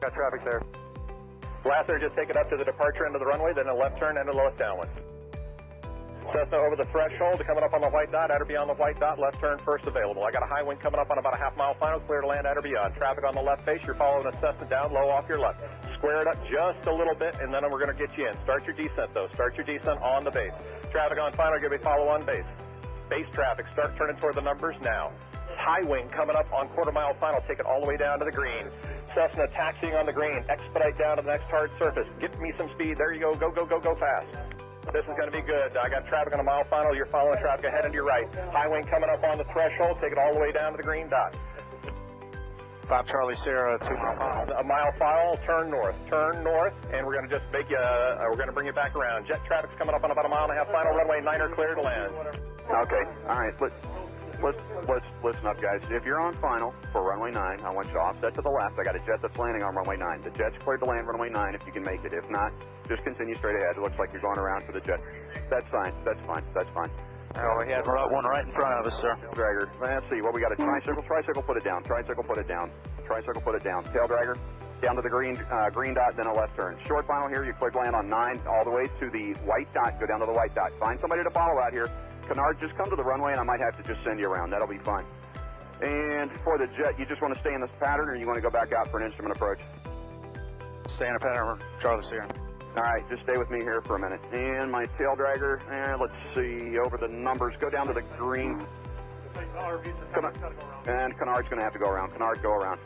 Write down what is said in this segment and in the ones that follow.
Got traffic there. Gloucester, just take it up to the departure end of the runway, then a left turn and a lowest downwind. Cessna over the threshold, coming up on the white dot, at or beyond the white dot, left turn first available. I got a high wind coming up on about a half-mile final, clear to land at or beyond. Traffic on the left base, you're following a Cessna down, low off your left. Square it up just a little bit, and then we're going to get you in. Start your descent, though. Start your descent on the base. Traffic on final, give me follow on base. Base traffic, start turning toward the numbers now. High wing coming up on quarter-mile final, take it all the way down to the green. Cessna taxiing on the green, expedite down to the next hard surface. Get me some speed, there you go, go, go, go, go fast. This is going to be good. I got traffic on a mile final, you're following traffic ahead and to your right. High wing coming up on the threshold, take it all the way down to the green dot. 5 Charlie Sierra, 2 mile final. A mile final, turn north, and we're going to just make you, we're going to bring you back around. Jet traffic's coming up on about a mile and a half final, runway 9er clear to land. Okay, all right, let's listen up, guys. If you're on final for runway 9, I want you to offset to the left. I got a jet that's landing on runway 9. The jet's cleared to land runway 9 if you can make it. If not, just continue straight ahead. It looks like you're going around for the jet. That's fine, that's fine, that's fine. Oh, we had one right in front of us, sir. Dragger. Let's see, what we got, a tricycle, put it down, tricycle, put it down, tail dragger, down to the green dot, then a left turn. Short final here, you cleared land on 9, all the way to the white dot, go down to the white dot. Find somebody to follow out here. Canard, just come to the runway and I might have to just send you around, that'll be fine. And for the jet, you just want to stay in this pattern or you want to go back out for an instrument approach? Stay in a pattern, Charlie Sierra. All right, just stay with me here for a minute. And my tail dragger, let's see, over the numbers, go down to the green. And Canard's going to have to go around. Canard, go around.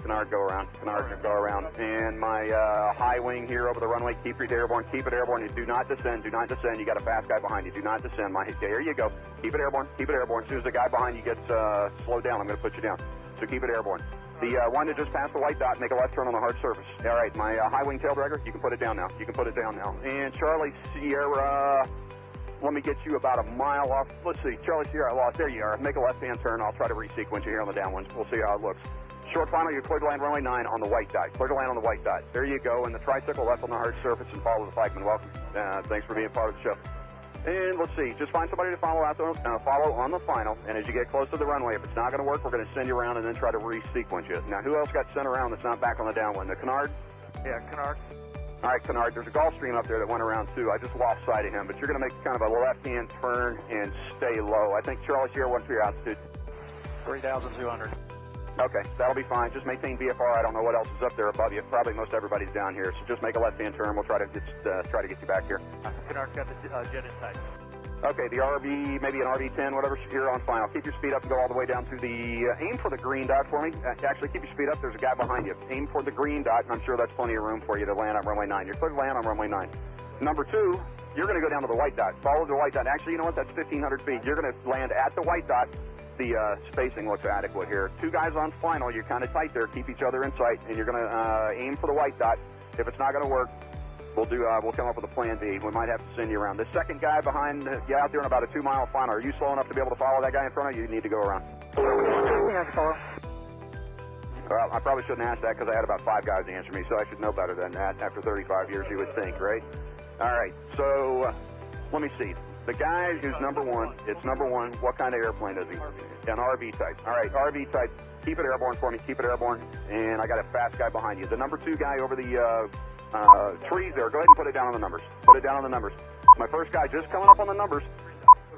And my high wing here over the runway, keep it airborne. You do not descend. You got a fast guy behind you. Do not descend. There you go. Keep it airborne. As soon as the guy behind you gets slowed down, I'm going to put you down. So keep it airborne. The one that just passed the white dot, make a left turn on the hard surface. All right, my high wing tail dragger, you can put it down now. And Charlie Sierra, let me get you about a mile off. Let's see, Charlie Sierra, I lost. There you are. Make a left-hand turn. I'll try to resequence you here on the downwinds. We'll see how it looks. Short final, you're clear to land runway 9 on the white dot. There you go. And the tricycle left on the hard surface and follow the flagman. Welcome. Thanks for being part of the show. And let's see, just find somebody to follow on the final, and as you get close to the runway, if it's not going to work, we're going to send you around and then try to re-sequence you. Now, who else got sent around that's not back on the downwind? The Canard? Yeah, Canard. All right, Canard, there's a Gulfstream up there that went around too. I just lost sight of him, but you're going to make kind of a left-hand turn and stay low. I think Charlie Sierra, what's your altitude? 3,200. Okay, that'll be fine. Just maintain VFR. I don't know what else is up there above you. Probably most everybody's down here, so just make a left-hand turn. We'll try to get you back here. Canard's got the jet in tight. Okay, the RV, maybe an RV-10, whatever, here on final. Keep your speed up and go all the way down to the, aim for the green dot for me. Actually, keep your speed up. There's a guy behind you. Aim for the green dot, and I'm sure that's plenty of room for you to land on runway 9. You're clear to land on runway 9. Number 2, you're going to go down to the white dot. Follow the white dot. Actually, you know what? That's 1,500 feet. You're going to land at the white dot. The spacing looks adequate here. 2 guys on final. You're kind of tight there. Keep each other in sight, and you're going to aim for the white dot. If it's not going to work, we'll come up with a plan B. We might have to send you around. The second guy behind you out there in about a 2-mile final. Are you slow enough to be able to follow that guy in front of you? You need to go around. Well, I probably shouldn't ask that because I had about 5 guys answer me, so I should know better than that. After 35 years, you would think, right? All right, so let me see. The guy who's number 1, it's number 1. What kind of airplane is he? An RV type. All right, RV type. Keep it airborne for me. Keep it airborne. And I got a fast guy behind you. The number 2 guy over the trees there. Go ahead and put it down on the numbers. My first guy just coming up on the numbers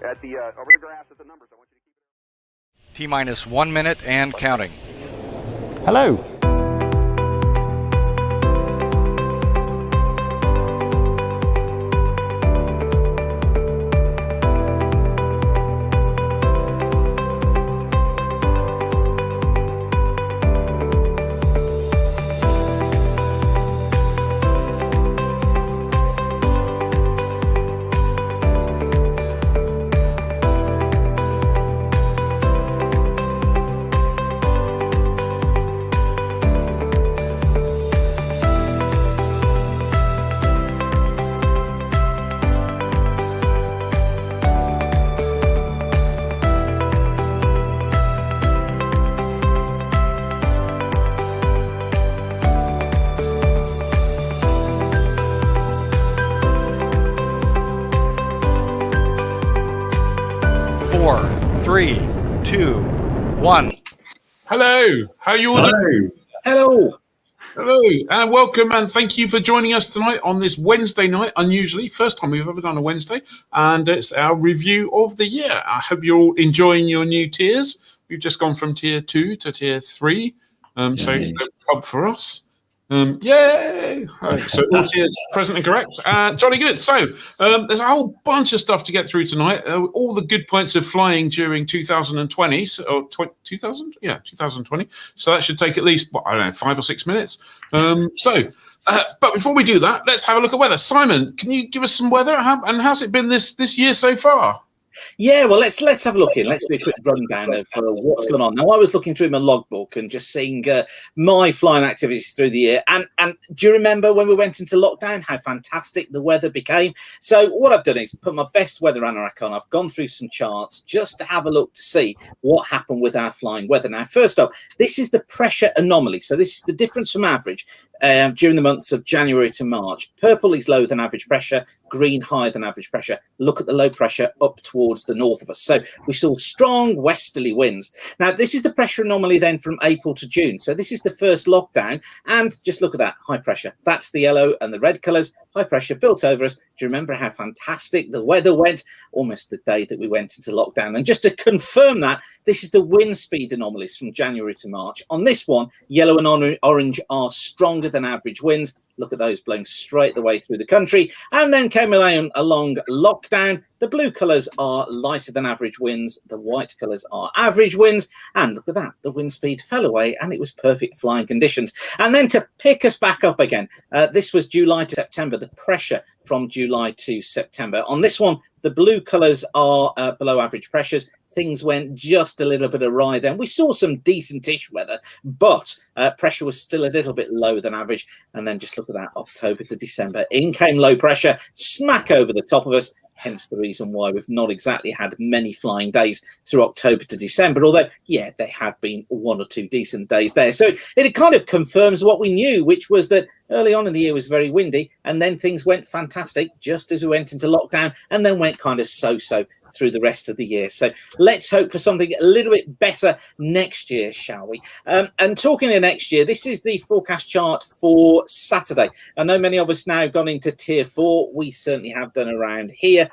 at the over the grass at the numbers. I want you to keep it. T-minus 1 minute and counting. Hello. Four, 3, 2, 1. Hello, how you all doing? Hello. Hello and welcome, and thank you for joining us tonight on this Wednesday night. Unusually, first time we've ever done a Wednesday, and it's our review of the year. I hope you're all enjoying your new tiers. We've just gone from tier 2 to tier 3, so no pub for us. Yay! So all tiers present and correct. Jolly good. So there's a whole bunch of stuff to get through tonight. All the good points of flying during 2020, or 2000? Yeah, 2020. So that should take at least, I don't know, 5 or 6 minutes. But before we do that, let's have a look at weather. Simon, can you give us some weather? And how's it been this year so far? Yeah, well, let's have a look in. Let's do a quick rundown of what's going on. Now, I was looking through my logbook and just seeing my flying activities through the year. And do you remember when we went into lockdown, how fantastic the weather became? So what I've done is put my best weather anorak on. I've gone through some charts just to have a look to see what happened with our flying weather. Now, first up, this is the pressure anomaly. So this is the difference from average during the months of January to March. Purple is lower than average pressure, green higher than average pressure. Look at the low pressure up towards the north of us. So we saw strong westerly winds. Now, this is the pressure anomaly then from April to June. So this is the first lockdown. And just look at that, high pressure. That's the yellow and the red colours. High pressure built over us. Do you remember how fantastic the weather went? Almost the day that we went into lockdown. And just to confirm that, this is the wind speed anomalies from January to March. On this one, yellow and orange are stronger than average winds. Look at those blowing straight the way through the country. And then came along lockdown. The blue colours are lighter than average winds. The white colours are average winds. And look at that. The wind speed fell away and it was perfect flying conditions. And then to pick us back up again, this was July to September, the pressure from July to September. On this one, the blue colours are below average pressures. Things went just a little bit awry then. We saw some decent-ish weather, but pressure was still a little bit lower than average. And then just look at that, October to December. In came low pressure, smack over the top of us. Hence the reason why we've not exactly had many flying days through October to December, although, yeah, there have been 1 or 2 decent days there. So it kind of confirms what we knew, which was that early on in the year was very windy, and then things went fantastic just as we went into lockdown, and then went kind of so-so through the rest of the year. So let's hope for something a little bit better next year, shall we? And talking of next year, this is the forecast chart for Saturday. I know many of us now gone into tier 4. We certainly have done around here.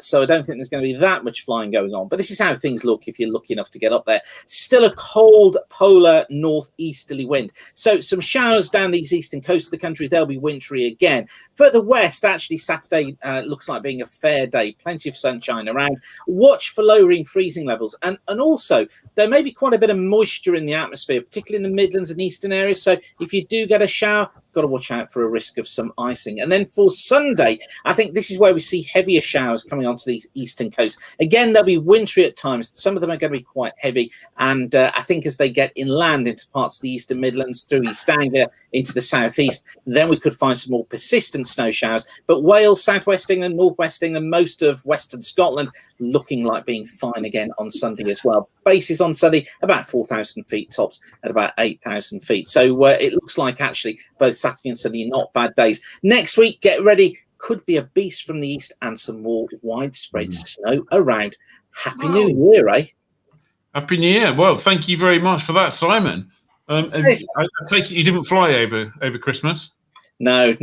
So I don't think there's going to be that much flying going on. But this is how things look if you're lucky enough to get up there. Still a cold polar northeasterly wind. So some showers down these eastern coast of the country. They'll be wintry again. Further west, actually, Saturday looks like being a fair day. Plenty of sunshine around. Watch for lowering freezing levels. And also, there may be quite a bit of moisture in the atmosphere, particularly in the Midlands and eastern areas. So if you do get a shower, got to watch out for a risk of some icing. And then for Sunday, I think this is where we see heavier showers coming onto these eastern coasts. Again, they'll be wintry at times. Some of them are going to be quite heavy. And I think as they get inland into parts of the eastern Midlands, through East Anglia, into the southeast, then we could find some more persistent snow showers. But Wales, southwest England, northwest England, most of western Scotland looking like being fine again on Sunday as well. Bases on Sunday, about 4,000 feet, tops at about 8,000 feet. So it looks like actually both Saturday and Sunday, not bad days. Next week, get ready. Could be a beast from the east and some more widespread snow around. Happy New Year, eh? Happy New Year. Well, thank you very much for that, Simon. I take it you didn't fly over Christmas? No.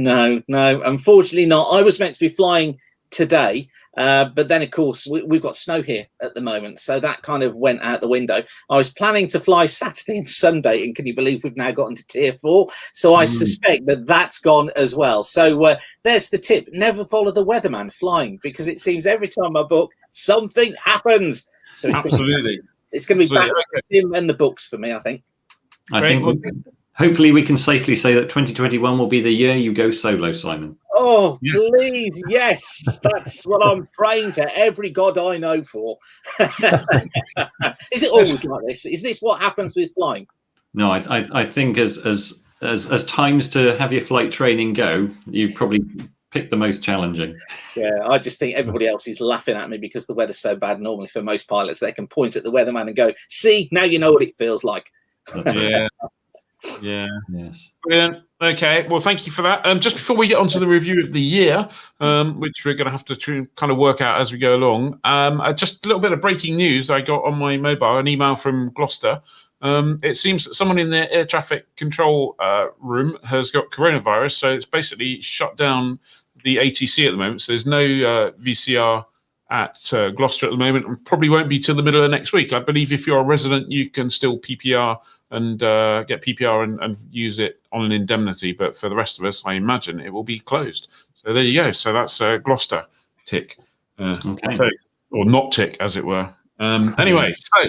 Unfortunately not. I was meant to be flying today, but then, of course, we've got snow here at the moment. So that kind of went out the window. I was planning to fly Saturday and Sunday, and can you believe we've now gotten to tier 4? So I suspect that that's gone as well. So there's the tip. Never follow the weatherman flying, because it seems every time I book, something happens. So it's going to be back to him and the books for me, I think. I think hopefully we can safely say that 2021 will be the year you go solo, Simon. Oh, please, yes. That's what I'm praying to every god I know for. Is it always like this? Is this what happens with flying? No, I think as times to have your flight training go, you've probably picked the most challenging. Yeah, I just think everybody else is laughing at me because the weather's so bad. Normally for most pilots, they can point at the weatherman and go, see, now you know what it feels like. Yeah. Yes. Brilliant. Okay. Well, thank you for that. Just before we get on to the review of the year, which we're going to have to kind of work out as we go along, just a little bit of breaking news. I got on my mobile an email from Gloucester It seems that someone in their air traffic control room has got coronavirus, so it's basically shut down the ATC at the moment. So there's no VCR at Gloucester at the moment, and probably won't be till the middle of next week. I believe if you're a resident, you can still PPR and get PPR and use it on an indemnity, but for the rest of us, I imagine it will be closed. So there you go. So that's Gloucester tick, Okay. or not tick, as it were. Anyway, so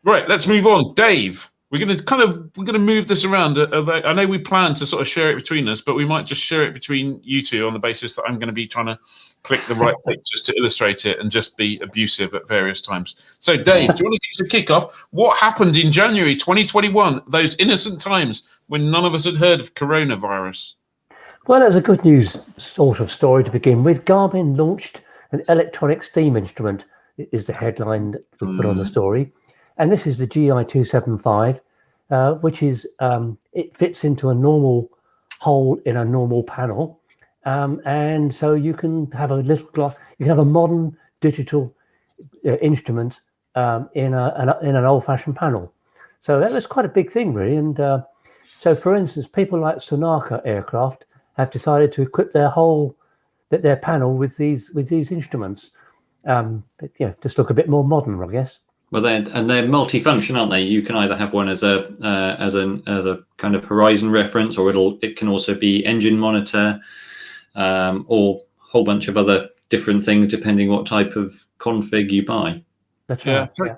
right, let's move on. Dave, we're gonna move this around. I know we plan to sort of share it between us, but we might just share it between you two on the basis that I'm going to be trying to click the right pictures to illustrate it and just be abusive at various times. So, Dave, do you want to give us a kickoff? What happened in January 2021? Those innocent times when none of us had heard of coronavirus. Well, it was a good news sort of story to begin with. Garmin launched an electronic steam instrument, is the headline that we put on the story. And this is the GI-275, which is, it fits into a normal hole in a normal panel. And so you can have a little glass, you can have a modern digital instrument in an old-fashioned panel. So that was quite a big thing, really. And so, for instance, people like Sonaka Aircraft have decided to equip their panel with these instruments. Just look a bit more modern, I guess. Well, they're multifunction, aren't they? You can either have one as a kind of horizon reference, or it can also be engine monitor, or a whole bunch of other different things depending what type of config you buy. That's right. Yeah.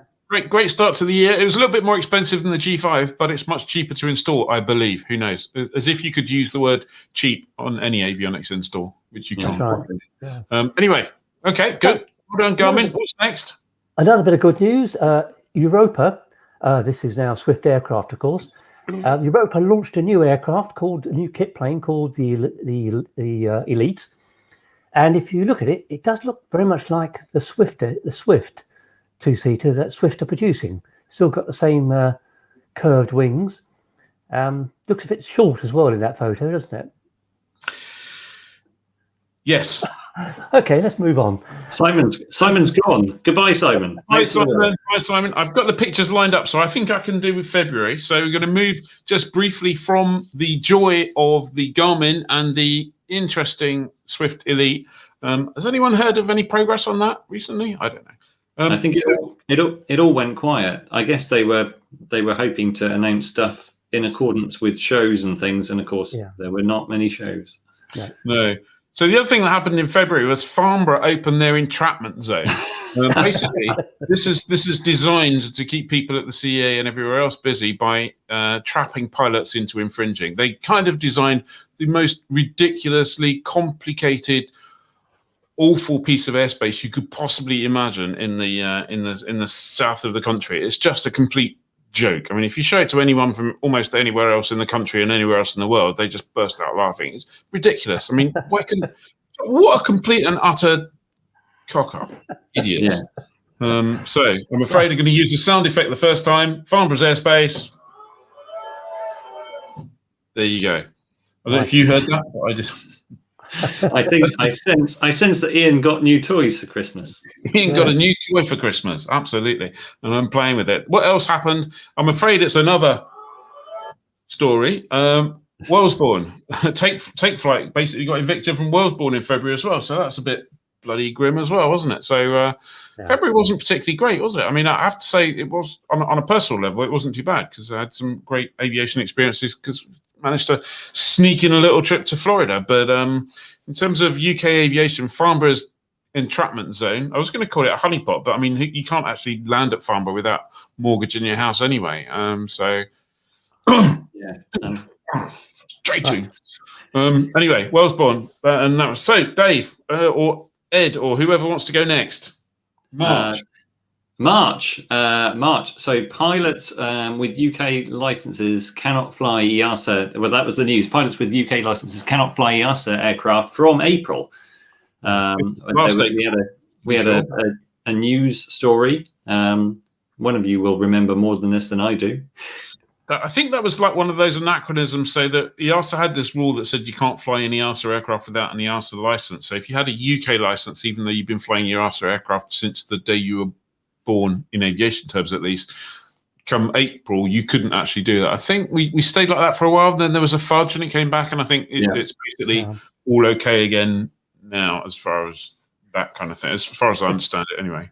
Great start to the year. It was a little bit more expensive than the G5, but it's much cheaper to install, I believe. Who knows? As if you could use the word cheap on any avionics install, which you can't. Right. Yeah. Anyway, okay, good. Well done, Garmin. What's next? Another bit of good news, Europa, this is now Swift Aircraft, of course. Europa launched a new kit plane called the Elite. And if you look at it, it does look very much like the Swift two-seater that Swift are producing. Still got the same curved wings. Looks a bit short as well in that photo, doesn't it? Yes. Okay, let's move on. Simon's gone. Goodbye, Simon. Bye, Simon. Bye, Simon. I've got the pictures lined up, so I think I can do with February. So we're going to move just briefly from the joy of the Garmin and the interesting Swift Elite. Has anyone heard of any progress on that recently? I don't know. I think it all went quiet. I guess they were hoping to announce stuff in accordance with shows and things, and of course there were not many shows. No. So the other thing that happened in February was Farnborough opened their entrapment zone. Basically, this is designed to keep people at the CEA and everywhere else busy by trapping pilots into infringing. They kind of designed the most ridiculously complicated, awful piece of airspace you could possibly imagine in the south of the country. It's just a complete joke. I mean, if you show it to anyone from almost anywhere else in the country and anywhere else in the world, they just burst out laughing. It's ridiculous. I mean, what a complete and utter cock up, idiots. Yeah. So I'm afraid I'm going to use the sound effect the first time. Farnborough's airspace. There you go. I don't know if you heard that, but I just. I sense that Ian got new toys for Christmas. Ian got a new toy for Christmas, absolutely, and I'm playing with it. What else happened? I'm afraid it's another story. Wellesbourne, take flight basically got evicted from Wellesbourne in February as well, so that's a bit bloody grim as well, wasn't it? So February wasn't particularly great, was it? I mean, I have to say it was on a personal level, it wasn't too bad because I had some great aviation experiences because managed to sneak in a little trip to Florida. But in terms of UK aviation, Farnborough's entrapment zone, I was going to call it a honeypot, but I mean, you can't actually land at Farnborough without mortgaging your house anyway. So, frustrating. Anyway, Wellesbourne, and that was so. Dave or Ed or whoever wants to go next. March. So pilots with UK licenses cannot fly EASA. Well, that was the news. Pilots with UK licenses cannot fly EASA aircraft from April. We had a news story. One of you will remember more than this than I do. I think that was like one of those anachronisms, so that EASA had this rule that said you can't fly an EASA aircraft without an EASA license. So if you had a UK license, even though you've been flying EASA aircraft since the day you were born in aviation terms, at least, come April, you couldn't actually do that. I think we stayed like that for a while. Then there was a fudge and it came back. And I think it's basically all okay again now as far as that kind of thing, as far as I understand it anyway.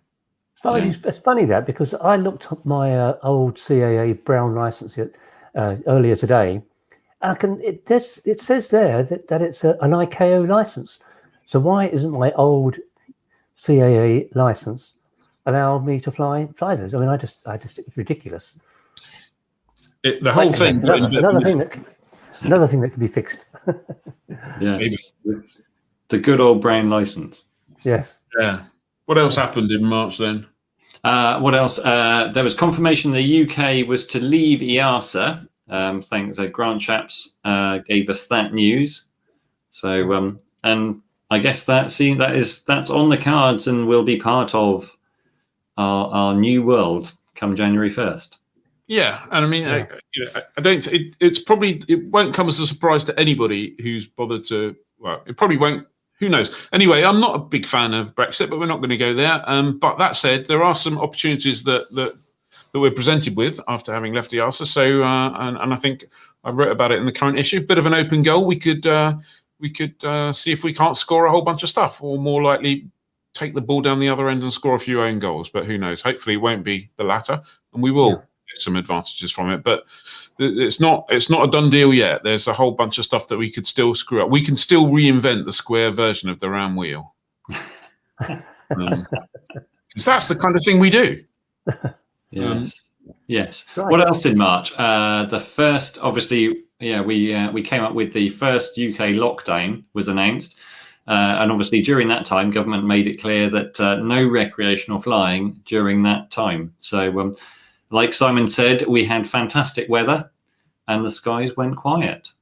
It's funny that, because I looked up my old CAA Brown license earlier today. And it says there that it's an ICAO license. So why isn't my old CAA license allow me to fly those? I mean, I just it's ridiculous. The whole thing. Another thing that can be fixed. Yes. The good old Brown license. Yes. Yeah. What else happened in March then? What else? There was confirmation the UK was to leave EASA. Thanks. Grant Shapps gave us that news. So, and I guess that's on the cards and will be part of our new world come January 1st. Yeah, and I mean, I don't. It won't come as a surprise to anybody who's bothered to. Well, it probably won't. Who knows? Anyway, I'm not a big fan of Brexit, but we're not going to go there. But that said, there are some opportunities that we're presented with after having left EASA. So, and I think I wrote about it in the current issue. Bit of an open goal. We could see if we can't score a whole bunch of stuff, or more likely take the ball down the other end and score a few own goals. But who knows? Hopefully, it won't be the latter, and we will get some advantages from it. But it's not a done deal yet. There's a whole bunch of stuff that we could still screw up. We can still reinvent the square version of the round wheel. That's the kind of thing we do. Yes. Right. What else in March? The first, obviously, we came up with the first UK lockdown was announced, and obviously during that time, government made it clear that no recreational flying during that time. So, like Simon said, we had fantastic weather, and the skies went quiet.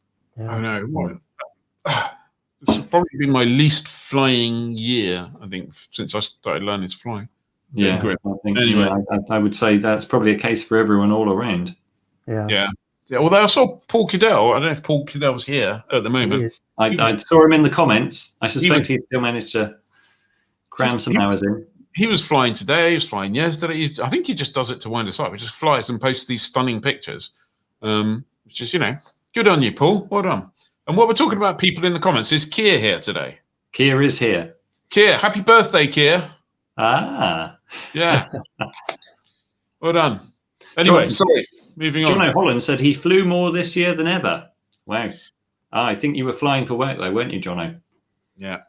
I know. This has probably been my least flying year, I think, since I started learning to fly. Yeah, I think, anyway, I would say that's probably a case for everyone all around. Yeah. Although I saw Paul Cadell. I don't know if Paul Cadell's here at the moment. I saw him in the comments. I suspect he still managed to cram some hours in. He was flying today. He was flying yesterday. I think he just does it to wind us up. He just flies and posts these stunning pictures, which is, good on you, Paul. Well done. And what we're talking about, people in the comments, is Keir here today. Keir is here. Keir, happy birthday, Keir. Ah. Yeah. Well done. Anyway, sorry, moving on. John O'Holland said he flew more this year than ever. Wow. I think you were flying for work, though, weren't you, Jono? Yeah.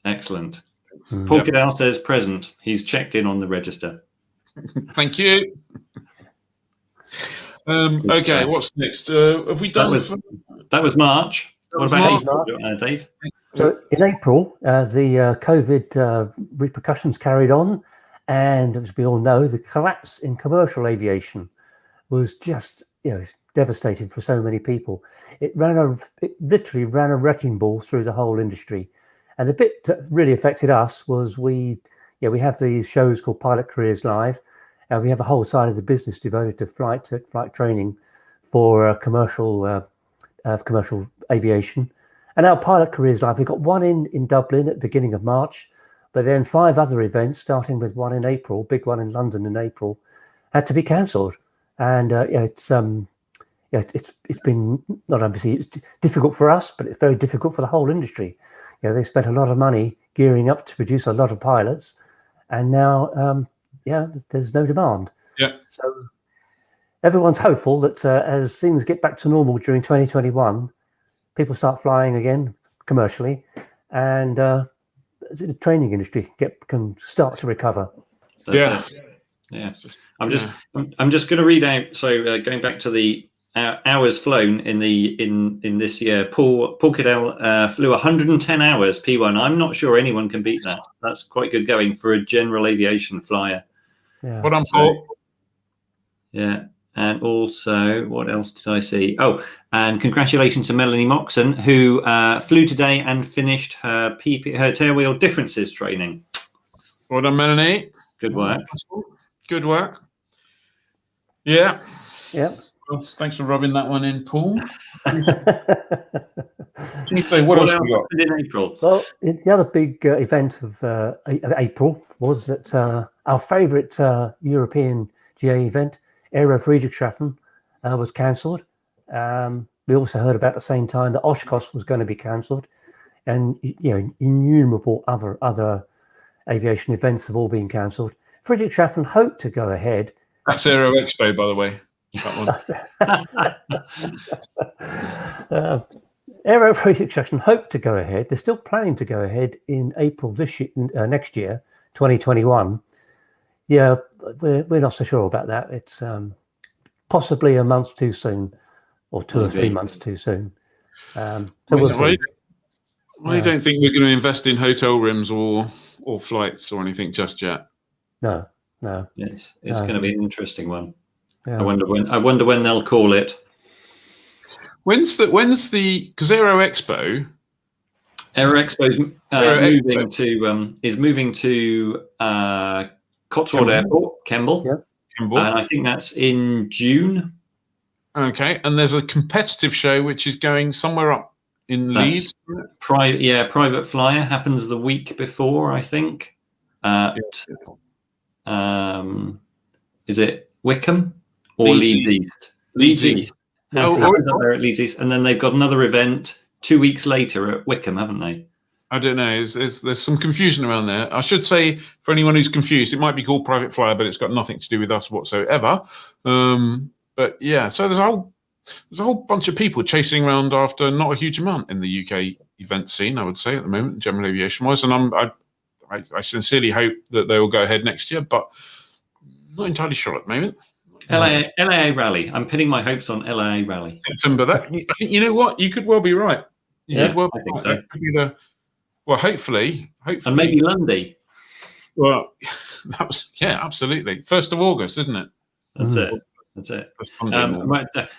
Excellent. Paul Cadell says present. He's checked in on the register. Thank you. Okay, what's next? Have we done? That was March. What about Dave? So in April, the COVID repercussions carried on, and as we all know, the collapse in commercial aviation was just devastating for so many people. It literally ran a wrecking ball through the whole industry. And the bit that really affected us was we have these shows called Pilot Careers Live. We have a whole side of the business devoted to flight training for commercial aviation. And our Pilot Careers Live, we got one in Dublin at the beginning of March, but then 5 other events, starting with one in April, big one in London in April, had to be cancelled. And it's been not obviously it's difficult for us, but it's very difficult for the whole industry. They spent a lot of money gearing up to produce a lot of pilots, and now there's no demand. Yeah. So everyone's hopeful that as things get back to normal during 2021, people start flying again commercially, and the training industry can start to recover. Yeah. I'm just going to read out. So going back to the hours flown in this year, Paul Cadell flew 110 hours P1. I'm not sure anyone can beat that. That's quite good going for a general aviation flyer. Yeah. What I'm for. Yeah. And also, what else did I see? Oh, and congratulations to Melanie Moxon, who flew today and finished her tailwheel differences training. Well done, Melanie. Good work. Good work. Yeah. Yeah. Well, thanks for rubbing that one in, Paul. Can you say what else we got in April? Well, the other big event of April was that our favourite European GA event, Aero Friedrichshafen was cancelled. We also heard about the same time that Oshkosh was going to be cancelled, and innumerable other aviation events have all been cancelled. Friedrichshafen hoped to go ahead. That's Aero Expo, by the way. That one. Aero Friedrichshafen hoped to go ahead. They're still planning to go ahead in April this year, next year, 2021. Yeah, we're not so sure about that. It's possibly a month too soon, or 2 or 3 months too soon. So we'll see. I don't think we're going to invest in hotel rooms or flights or anything just yet. No. It's going to be an interesting one. Yeah. I wonder when they'll call it. When's the because Aero Expo is moving to Cotswold Airport, Kemble. Yeah. Kemble. And I think that's in June. Okay, and there's a competitive show which is going somewhere up in Leeds. Private Flyer happens the week before, I think. Is it Wickham or Leeds East? Leeds East. Leeds East, and then they've got another event 2 weeks later at Wickham, haven't they? I don't know. There's some confusion around there. I should say, for anyone who's confused, it might be called Private Flyer, but it's got nothing to do with us whatsoever. But yeah, so there's a whole bunch of people chasing around after not a huge amount in the UK event scene, I would say, at the moment, General Aviation wise. And I sincerely hope that they will go ahead next year, but not entirely sure at the moment. LAA Rally. I'm pinning my hopes on LAA Rally. September. I think, you know what? You could well be right. I think so. Well, hopefully. And maybe Lundy. Well, that was, absolutely. 1st of August, isn't it? That's it.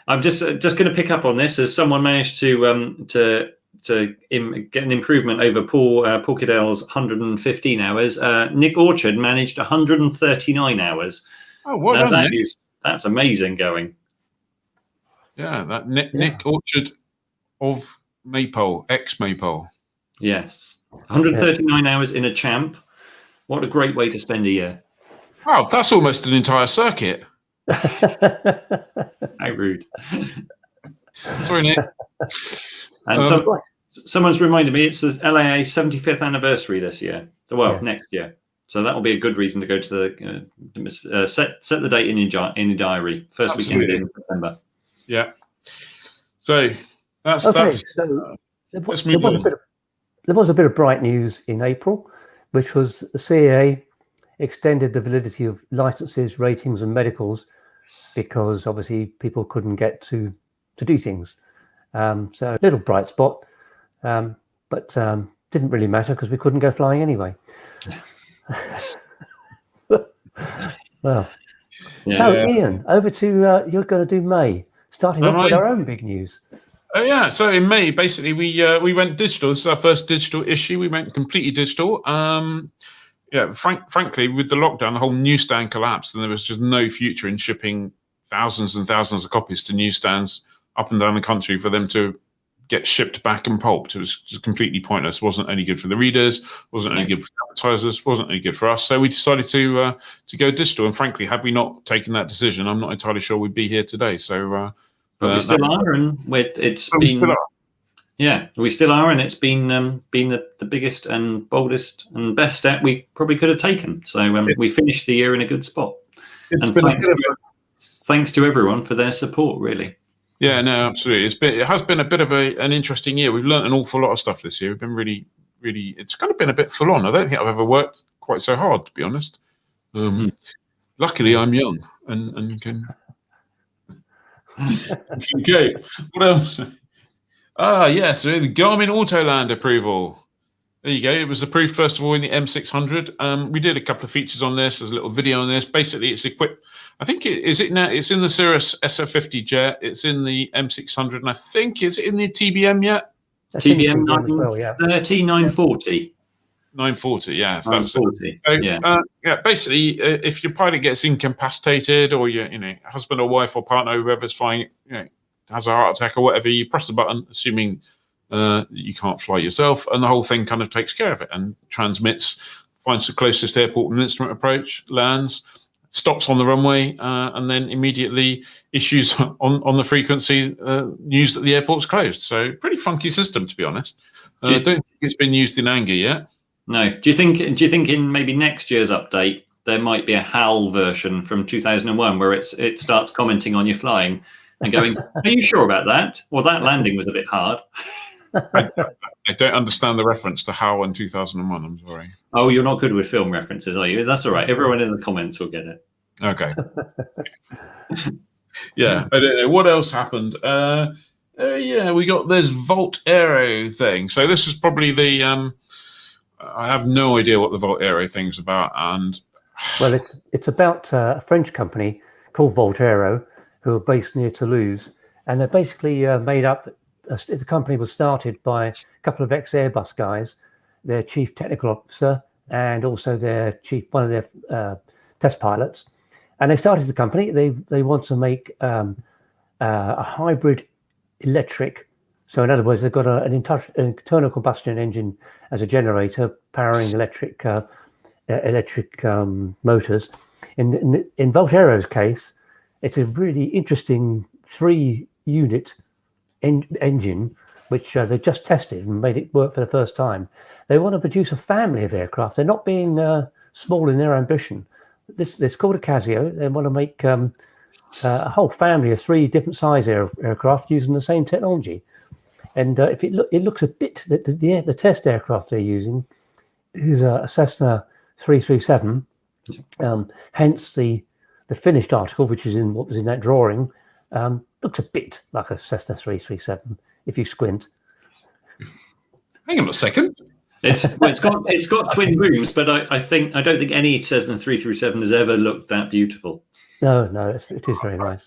I'm just going to pick up on this as someone managed to get an improvement over Paul Cadell's 115 hours. Nick Orchard managed 139 hours. Oh, well done, Nick. That's amazing going. Yeah, that Nick Orchard of Maypole, ex-Maypole. Yes. 139 hours in a champ. What a great way to spend a year. Wow, that's almost an entire circuit. How rude. Sorry, Nick. And someone's reminded me it's the LAA 75th anniversary this year. Next year. So that will be a good reason to go to the set the date in your diary. First weekend in September. Yeah. So that's so there was a bit of bright news in April, which was the CAA extended the validity of licenses, ratings, and medicals because obviously people couldn't get to do things. So a little bright spot, but didn't really matter because we couldn't go flying anyway. Well, Ian, over to you're going to do May, starting off with our own big news. So in May, basically, we went digital. This is our first digital issue. We went completely digital. Frankly, with the lockdown, the whole newsstand collapsed, and there was just no future in shipping thousands and thousands of copies to newsstands up and down the country for them to get shipped back and pulped. It was just completely pointless. Wasn't any good for the readers. Wasn't any good for the advertisers. Wasn't any good for us. So we decided to go digital. And frankly, had we not taken that decision, I'm not entirely sure we'd be here today. So, but we still are, and we still are, and it's been the biggest and boldest and best step we probably could have taken. So we finished the year in a good spot. And thanks to everyone for their support, really. Yeah, no, absolutely. It has been a bit of an interesting year. We've learned an awful lot of stuff this year. We've been really, it's kind of been a bit full on. I don't think I've ever worked quite so hard, to be honest. Luckily, I'm young and can go. What else? So the Garmin Autoland approval. There you go. It was approved, first of all, in the M600. We did a couple of features on this. There's a little video on this. Basically, it's equipped. I think it's in the Cirrus SF50 jet. It's in the M600. And I think, is it in the TBM yet? TBM 930, 940. 940, yeah. 940. So, basically, if your pilot gets incapacitated or your husband or wife or partner, whoever's flying, has a heart attack or whatever, you press the button, assuming you can't fly yourself, and the whole thing kind of takes care of it and transmits, finds the closest airport with an instrument approach, lands, stops on the runway, and then immediately issues on the frequency news that the airport's closed. So pretty funky system, to be honest. I don't think it's been used in anger yet. No. Do you think in maybe next year's update there might be a HAL version from 2001 where it starts commenting on your flying and going, "Are you sure about that? Well, that landing was a bit hard." I don't understand the reference to HAL in 2001. I'm sorry. Oh, you're not good with film references, are you? That's all right. Everyone in the comments will get it. Okay. Yeah, I don't know what else happened. Yeah, we got this Volt Aero thing. So this is probably the. I have no idea what the Volt Aero thing's about, and well, it's about a French company called Volt Aero, who are based near Toulouse, and they're basically made up. The company was started by a couple of ex-Airbus guys, their chief technical officer, and also one of their test pilots. And they started the company. They want to make a hybrid electric. So in other words, they've got an internal combustion engine as a generator powering electric motors. In Volt Aero's case, it's a really interesting 3-unit engine, which they just tested and made it work for the first time. They want to produce a family of aircraft. They're not being small in their ambition. This called a Casio. They want to make a whole family of 3 different size aircraft using the same technology. And if it looks a bit, the test aircraft they're using is a Cessna 337. Hence the finished article, which is in what was in that drawing. Looks a bit like a Cessna 337 if you squint. Hang on a second. It's got twin booms, but I don't think any Cessna 337 has ever looked that beautiful. No, it is very nice.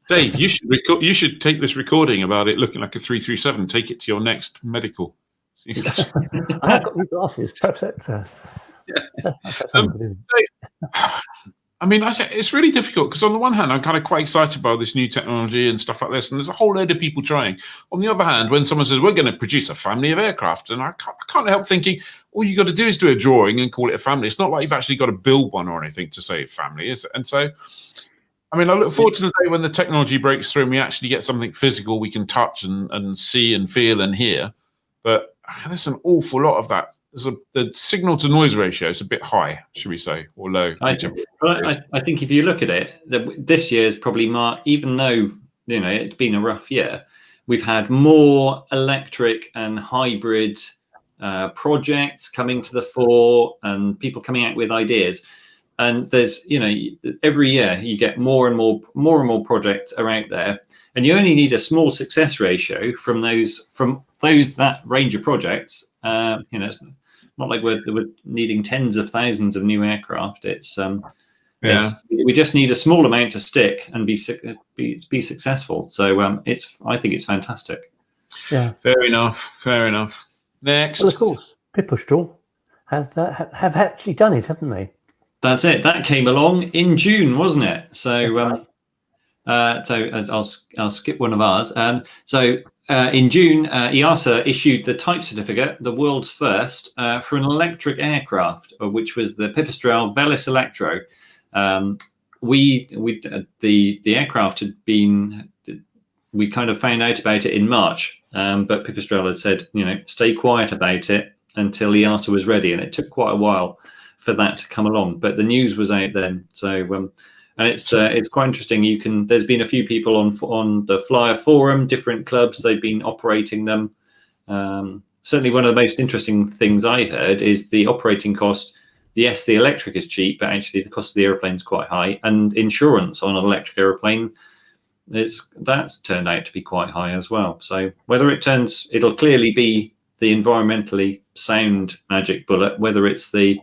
Dave, you should take this recording about it looking like a 337. Take it to your next medical. I have got new glasses. Perhaps that's I mean, it's really difficult because on the one hand, I'm kind of quite excited about this new technology and stuff like this, and there's a whole load of people trying. On the other hand, when someone says, we're going to produce a family of aircraft, and I can't help thinking, all you got to do is do a drawing and call it a family. It's not like you've actually got to build one or anything to say family, is it? And so, I mean, I look forward to the day when the technology breaks through and we actually get something physical we can touch and see and feel and hear. But there's an awful lot of that. The signal to noise ratio is a bit high, should we say, or low? I think if you look at it, this year's probably even though it's been a rough year, we've had more electric and hybrid projects coming to the fore, and people coming out with ideas. And there's every year you get more and more projects are out there, and you only need a small success ratio from that range of projects. It's not like we're needing tens of thousands of new aircraft. We just need a small amount to stick and be successful. So I think it's fantastic. Yeah, fair enough. Next, well, of course, Pipistrel have actually done it, haven't they? That's it. That came along in June, wasn't it? So I'll skip one of ours. In June, EASA issued the type certificate, the world's first, for an electric aircraft, which was the Pipistrel Velis Electro. The aircraft had been. We kind of found out about it in March, but Pipistrel had said, stay quiet about it until EASA was ready, and it took quite a while for that to come along. But the news was out then, so. And it's quite interesting. There's been a few people on the Flyer forum, different clubs. They've been operating them. Certainly, one of the most interesting things I heard is the operating cost. Yes, the electric is cheap, but actually the cost of the airplane is quite high, and insurance on an electric airplane that's turned out to be quite high as well. So whether it'll clearly be the environmentally sound magic bullet. Whether it's the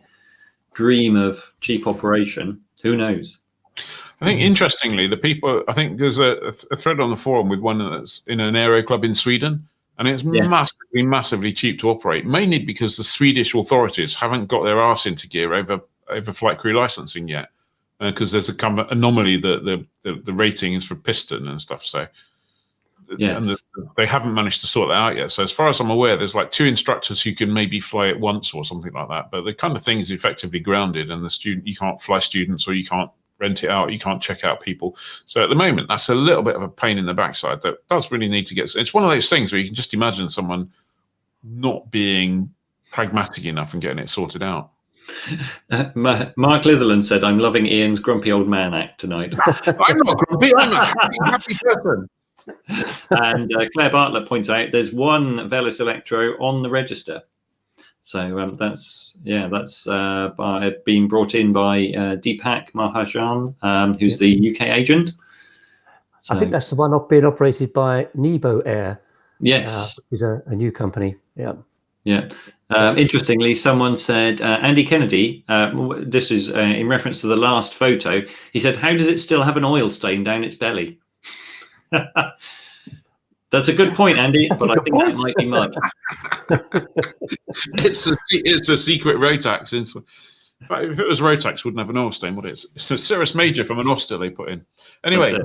dream of cheap operation, who knows? I think interestingly, I think there's a thread on the forum with one that's in an aero club in Sweden, and it's massively cheap to operate, mainly because the Swedish authorities haven't got their arse into gear over flight crew licensing yet, because there's a anomaly that the rating is for piston and stuff. So and they haven't managed to sort that out yet. So as far as I'm aware, there's like 2 instructors who can maybe fly it once or something like that. But the kind of thing is effectively grounded, and you can't fly students, or you can't rent it out, you can't check out people. So at the moment, that's a little bit of a pain in the backside that does really need to get. It's one of those things where you can just imagine someone not being pragmatic enough and getting it sorted out. Mark Litherland said, "I'm loving Ian's grumpy old man act tonight." I'm not grumpy. I'm a happy person. And Claire Bartlett points out there's one Velis Electro on the register. So that's being brought in by Deepak Mahajan, who's the UK agent. So, I think that's the one being operated by Nebo Air. Yes, which is a new company. Yeah. Yeah. Interestingly, someone said, Andy Kennedy, this is in reference to the last photo, he said, "How does it still have an oil stain down its belly?" That's a good point, Andy, but I think that might be mud. It's a secret Rotax. In fact, if it was Rotax, it wouldn't have an oil stain, would it? It's a Cirrus Major from an Oster they put in. Anyway,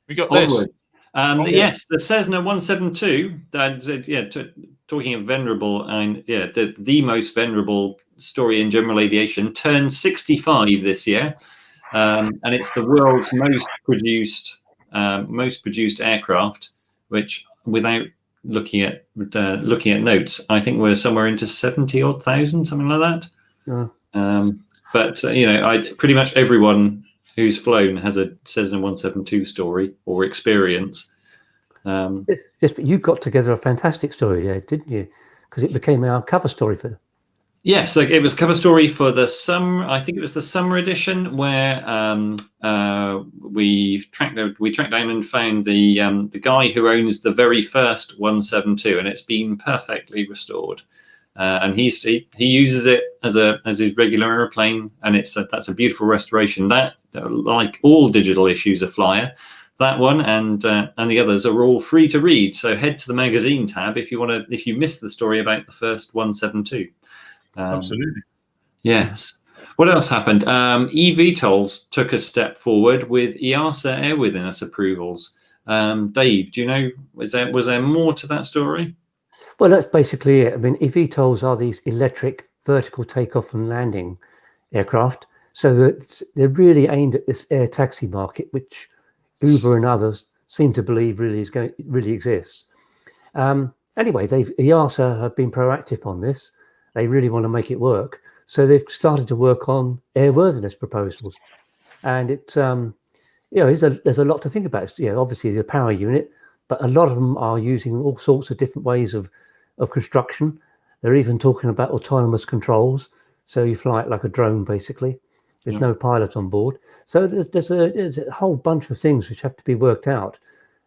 we got this. Yes, the Cessna 172. Talking of venerable, and the most venerable story in general aviation, turned 65 this year, and it's the world's most produced aircraft. Which, without looking at notes, I think we're somewhere into 70,000, something like that. But pretty much everyone who's flown has a Cessna 172 story or experience. Yes, but you got together a fantastic story, didn't you? Because it became our cover story for. Yes, it was cover story for the summer. I think it was the summer edition where we tracked down and found the guy who owns the very first 172, and it's been perfectly restored. And he uses it as his regular airplane, and that's a beautiful restoration. That, like all digital issues of Flyer, that one and the others are all free to read. So head to the magazine tab if you missed the story about the first 172. Absolutely. Yes. What else happened? eVTOLs took a step forward with EASA airworthiness approvals. Dave, do you know, was there more to that story? Well, that's basically it. I mean, eVTOLs are these electric vertical takeoff and landing aircraft. So that they're really aimed at this air taxi market, which Uber and others seem to believe really exists. Anyway, EASA have been proactive on this. They really want to make it work. So they've started to work on airworthiness proposals. And it's, there's a lot to think about. Obviously the power unit, but a lot of them are using all sorts of different ways of construction. They're even talking about autonomous controls. So you fly it like a drone, basically. There's no pilot on board. So there's a whole bunch of things which have to be worked out.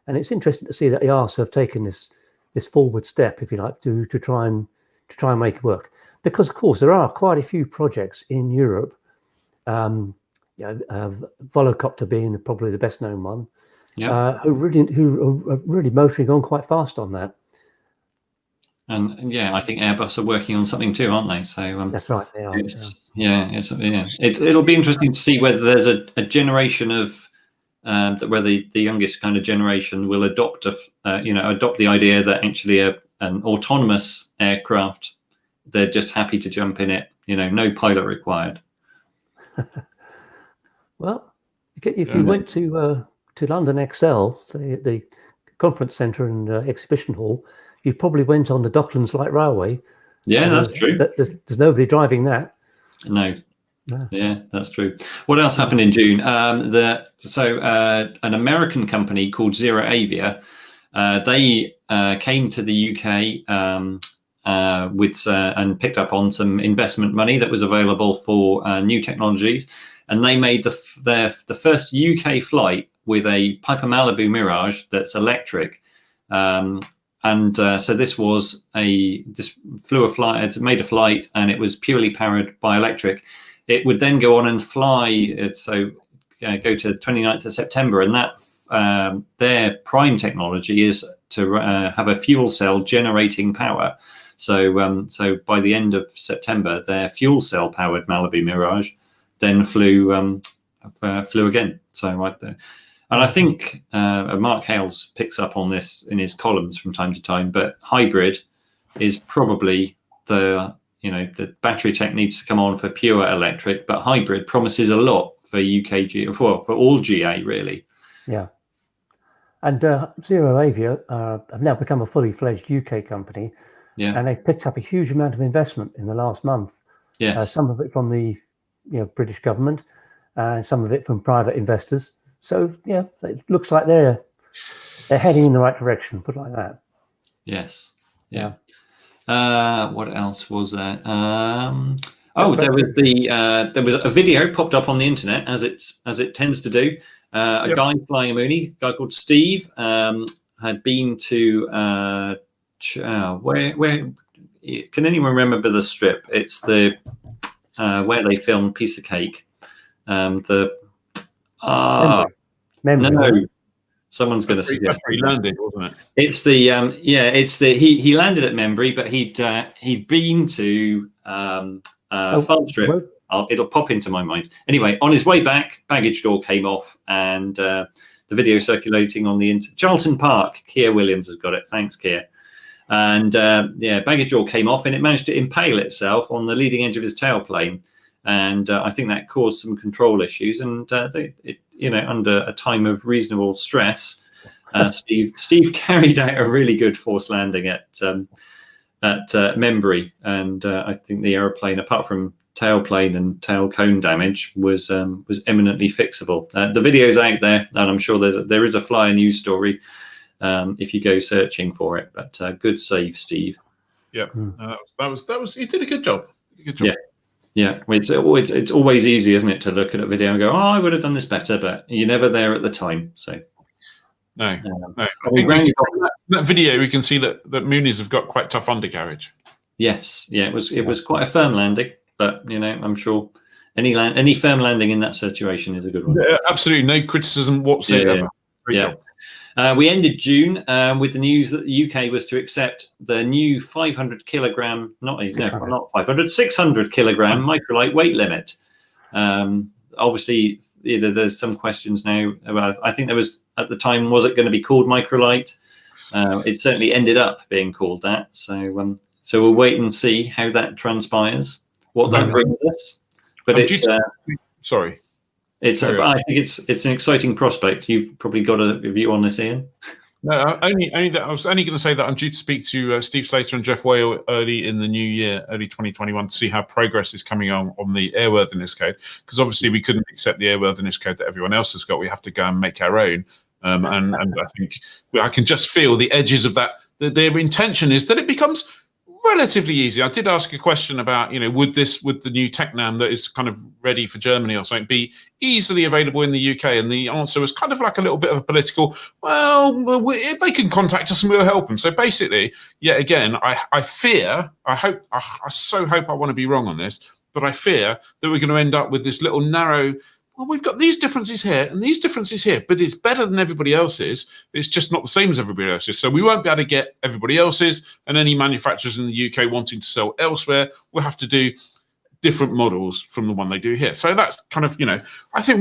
And it's interesting to see that EASA have taken this forward step, if you like, to try and make it work. Because, of course, there are quite a few projects in Europe, Volocopter being probably the best known one, who are really motoring on quite fast on that. And I think Airbus are working on something too, aren't they? So that's right. They are. It'll be interesting to see whether there's a generation of where the youngest kind of generation will adopt the idea that actually an autonomous aircraft, they're just happy to jump in it, no pilot required. Well, if you went to London XL, the conference centre and exhibition hall, you probably went on the Docklands Light Railway. Yeah, that's true. There's nobody driving that. No. Yeah, that's true. What else happened in June? An American company called Zero Avia, they came to the UK and picked up on some investment money that was available for new technologies, and they made the first UK flight with a Piper Malibu Mirage that's electric. So this flew a flight, it made a flight, and it was purely powered by electric. It would then go on and fly. Go to 29th of September, and that their prime technology is to have a fuel cell generating power. So by the end of September, their fuel cell powered Malibu Mirage then flew again. So And I think Mark Hales picks up on this in his columns from time to time, but hybrid is probably the battery tech needs to come on for pure electric, but hybrid promises a lot for UKG, for all GA really. Yeah. And Zero Avia have now become a fully fledged UK company. Yeah. And they've picked up a huge amount of investment in the last month. Yes. Some of it from the British government, and some of it from private investors. So yeah, it looks like they're heading in the right direction. Put it like that. Yes. Yeah. What else was there? There was a video popped up on the internet as it tends to do. A guy flying a Mooney, a guy called Steve, had been to where can anyone remember the strip? It's the where they filmed Piece of Cake. Memory. No, someone's going to suggest. That's where he landed, wasn't it? It's the he landed at Membry, but he'd been to Farm Strip. It'll pop into my mind. Anyway, on his way back, baggage door came off, and the video circulating on the Charlton Park. Keir Williams has got it. Thanks, Keir. And baggage door came off, and it managed to impale itself on the leading edge of his tailplane. And I think that caused some control issues. And under a time of reasonable stress, Steve carried out a really good forced landing at Membry, and I think the aeroplane, apart from tailplane and tail cone damage, was eminently fixable. The video's out there, and I'm sure there is a Flyer news story if you go searching for it. But good save, Steve. Yeah, that was. You did a good job. Good job. Yeah. Yeah, it's always easy, isn't it, to look at a video and go, "Oh, I would have done this better," but you're never there at the time. So, no. I think that video we can see that Moonies have got quite tough undercarriage. Yes, yeah, it was quite a firm landing, but I'm sure any firm landing in that situation is a good one. Yeah, absolutely, no criticism whatsoever. Yeah. We ended June with the news that the UK was to accept the new 500 kilogram, not 500, 600 kilogram microlight weight limit. Obviously, there's some questions now about, I think there was, at the time, was it going to be called microlight? It certainly ended up being called that. So we'll wait and see how that transpires, what that brings us. But sorry. I think it's an exciting prospect. You've probably got a view on this, Ian. No, I was only going to say that I'm due to speak to Steve Slater and Jeff Whale early in the new year, early 2021, to see how progress is coming on the airworthiness code. Because obviously we couldn't accept the airworthiness code that everyone else has got. We have to go and make our own. And I think I can just feel the edges of that. Their intention is that it becomes relatively easy. I did ask a question about, would the new TechNam that is kind of ready for Germany or something be easily available in the UK? And the answer was kind of like a little bit of a political, if they can contact us and we'll help them. So basically, yet again, I so hope I want to be wrong on this, but I fear that we're going to end up with this little narrow, we've got these differences here and these differences here, but it's better than everybody else's. It's just not the same as everybody else's. So we won't be able to get everybody else's, and any manufacturers in the UK wanting to sell elsewhere will have to do different models from the one they do here. So that's kind of, I think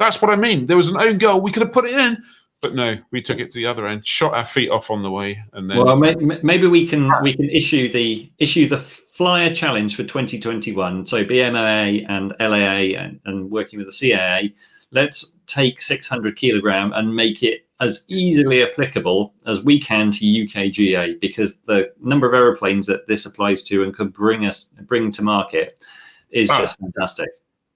that's what I mean. There was an own goal. We could have put it in, but no, we took it to the other end, shot our feet off on the way. And then, well, maybe we can issue the Flyer Challenge for 2021. So BMA and LAA and working with the CAA, let's take 600 kilogram and make it as easily applicable as we can to UKGA, because the number of aeroplanes that this applies to and could bring to market is just fantastic.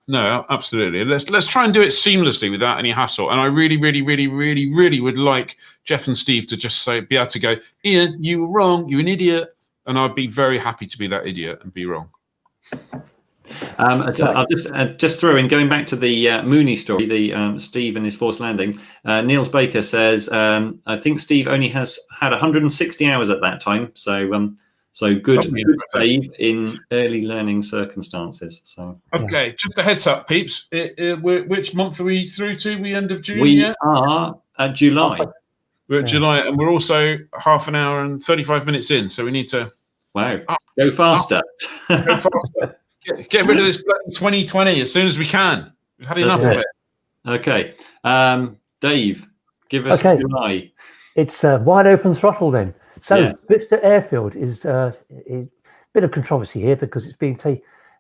No, absolutely. Let's try and do it seamlessly without any hassle. And I really, really, really, really, really would like Jeff and Steve to just be able to go, Ian, you were wrong. You're an idiot. And I'd be very happy to be that idiot and be wrong. I'll just throw in, going back to the Mooney story, the Steve and his forced landing. Niels Baker says, I think Steve only has had 160 hours at that time. So good save in early learning circumstances. So okay, just a heads up, peeps. Which month are we through to? We end of June. We are at July. We're at July, and we're also half an hour and 35 minutes in, so we need to go faster. Go faster. Get rid of this 2020 as soon as we can. We've had enough of it. Okay. Dave, give us Okay. July. It's wide open throttle then. So Yes. Bicester Airfield is a bit of controversy here because it's being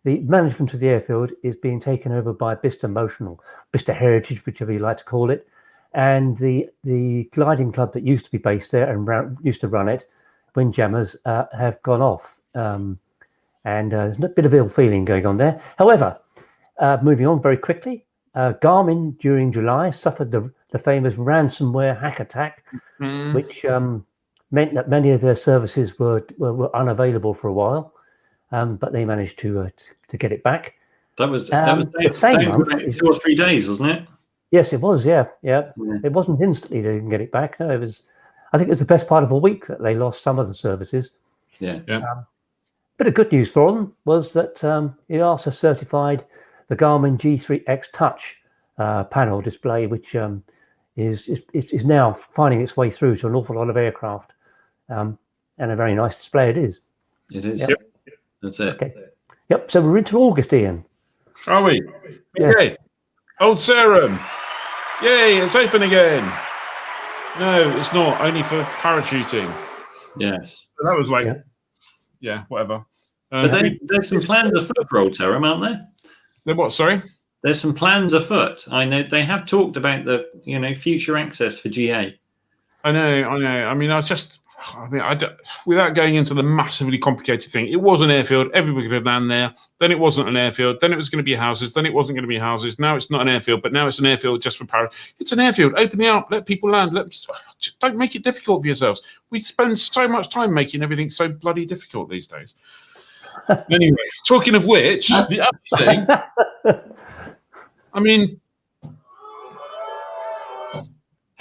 the management of the airfield is being taken over by Bicester Motion, or Bicester Heritage, whichever you like to call it, and the gliding club that used to be based there and used to run it, Windjammers, have gone off, and there's a bit of ill feeling going on there. However, moving on very quickly, Garmin during July suffered the famous ransomware hack attack, which meant that many of their services were unavailable for a while, but they managed to get it back. That was the same month, 2 or 3 days, wasn't it? Yes, it was. Yeah. It wasn't instantly they didn't get it back. No, it was. I think it was the best part of a week that they lost some of the services. Yeah. Bit of good news for them was that EASA certified the Garmin G3X Touch panel display, which is now finding its way through to an awful lot of aircraft, and a very nice display it is. It is. Yep. That's it. Okay. Yep. So we're into August, Ian. Are we? Yes. Okay. Old Serum. Yay, it's open again. No, it's not. Only for parachuting. Yes. So that was like, yeah whatever. But there's some plans afoot for Old Terra, aren't there? Then what? Sorry. There's some plans afoot. I know they have talked about the future access for GA. I know. I mean, without going into the massively complicated thing, it was an airfield. Everybody could land there. Then it wasn't an airfield. Then it was going to be houses. Then it wasn't going to be houses. Now it's not an airfield, but now it's an airfield just for It's an airfield. Open it up. Let people land. Don't make it difficult for yourselves. We spend so much time making everything so bloody difficult these days. Anyway, talking of which, the other thing, I mean,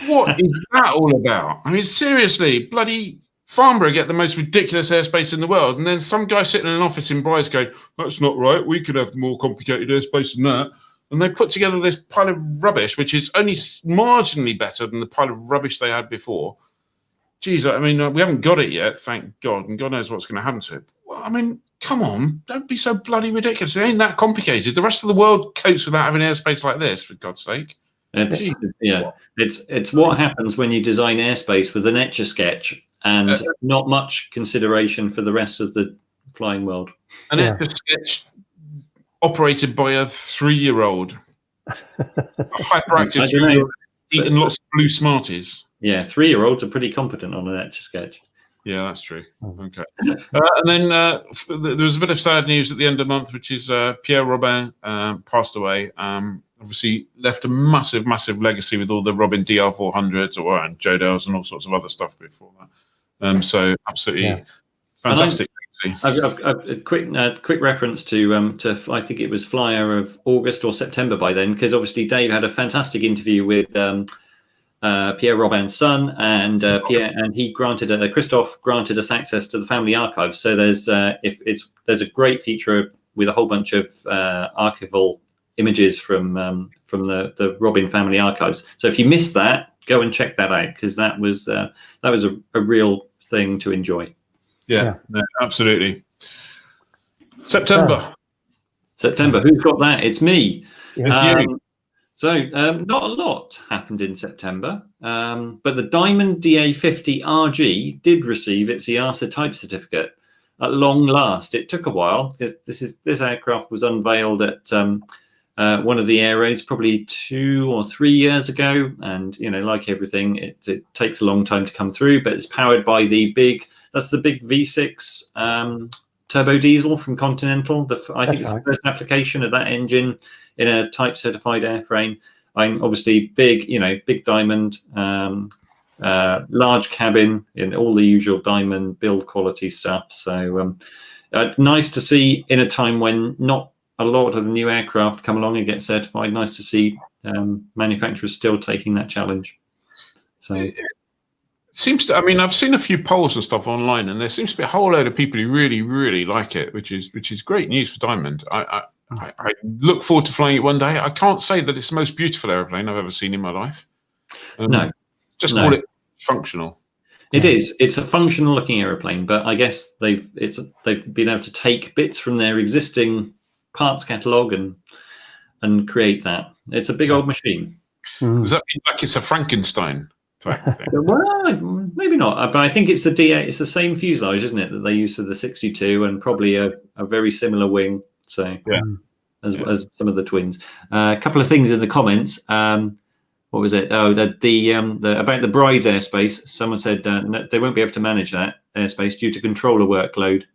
what is that all about? I mean, seriously, bloody Farnborough get the most ridiculous airspace in the world, and then some guy sitting in an office in Brights going, that's not right, we could have more complicated airspace than that. And they put together this pile of rubbish, which is only marginally better than the pile of rubbish they had before. Geez, I mean, we haven't got it yet, thank God, and God knows what's going to happen to it. Well, I mean, come on, don't be so bloody ridiculous. It ain't that complicated. The rest of the world copes without having airspace like this, for God's sake. It's what happens when you design airspace with an Etch-a-Sketch and not much consideration for the rest of the flying world. An Etch-a-Sketch operated by a 3-year-old, a hyperactive 3-year-old eating lots of blue Smarties. Yeah, 3-year-olds are pretty competent on an Etch-a-Sketch. Yeah, that's true. Okay. And then there was a bit of sad news at the end of the month, which is Pierre Robin passed away. Obviously left a massive, massive legacy with all the Robin DR400s and Jodels and all sorts of other stuff before that. So absolutely fantastic. I've a quick reference to I think it was Flyer of August or September by then, because obviously Dave had a fantastic interview with Pierre Robin's son, and Christophe granted us access to the family archives. So there's a great feature with a whole bunch of archival images from the Robin family archives. So if you missed that, go and check that out, because that was a real thing to enjoy. Yeah. No, absolutely. September. Who's got that? It's me. It's you. So not a lot happened in September, but the Diamond DA50 RG did receive its EASA type certificate at long last. It took a while, because this aircraft was unveiled at one of the air raids probably 2 or 3 years ago, and like everything, it takes a long time to come through. But it's powered by the big V6 turbo diesel from Continental. I think it's the first application of that engine in a type certified airframe. I'm obviously big Diamond, large cabin, in all the usual Diamond build quality stuff. So nice to see in a time when not a lot of new aircraft come along and get certified. Nice to see manufacturers still taking that challenge. So seems to, I mean, I've seen a few polls and stuff online, and there seems to be a whole load of people who really, really like it, which is great news for Diamond. I look forward to flying it one day. I can't say that it's the most beautiful airplane I've ever seen in my life. Call it functional. It is. It's a functional looking airplane, but I guess they've been able to take bits from their existing parts catalogue and create that. It's a big old machine. Does that mean like it's a Frankenstein type thing? Well, maybe not. But I think it's the D8. It's the same fuselage, isn't it, that they use for the 62, and probably a very similar wing. So as some of the twins. A couple of things in the comments. What was it? Oh, about the Bride's airspace. Someone said no, they won't be able to manage that airspace due to controller workload.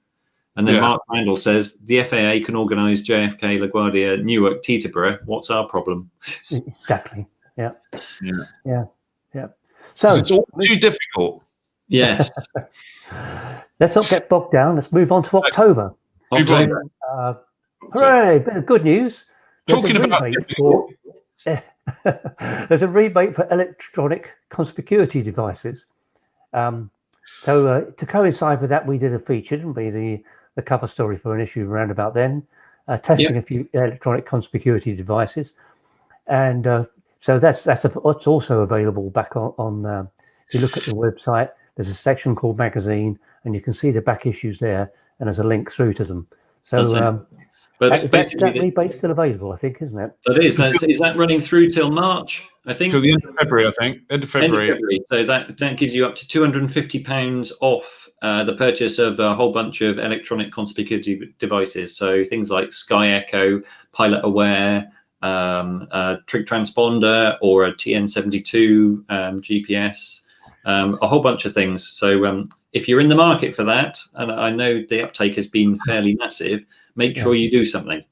And then Mark Randall says the FAA can organise JFK, LaGuardia, Newark, Teterboro. What's our problem? Exactly. Yeah. So it's all too difficult. Yes. Let's not get bogged down. Let's move on to October. Hooray! Bit of good news. Talking about there's a rebate for electronic conspicuity devices. So to coincide with that, we did a feature, didn't we? The cover story for an issue around about then, testing a few electronic conspicuity devices, and so that's also available back on. If you look at the website, there's a section called magazine, and you can see the back issues there, and there's a link through to them. So. But that rebate's still available, I think, isn't it? It is. Is that running through till March? I think till the end of February. I think end of February. So that gives you up to £250 off the purchase of a whole bunch of electronic conspicuity devices. So things like Sky Echo, Pilot Aware, a trig transponder, or a TN72 GPS. A whole bunch of things. So if you're in the market for that, and I know the uptake has been fairly massive, make sure you do something.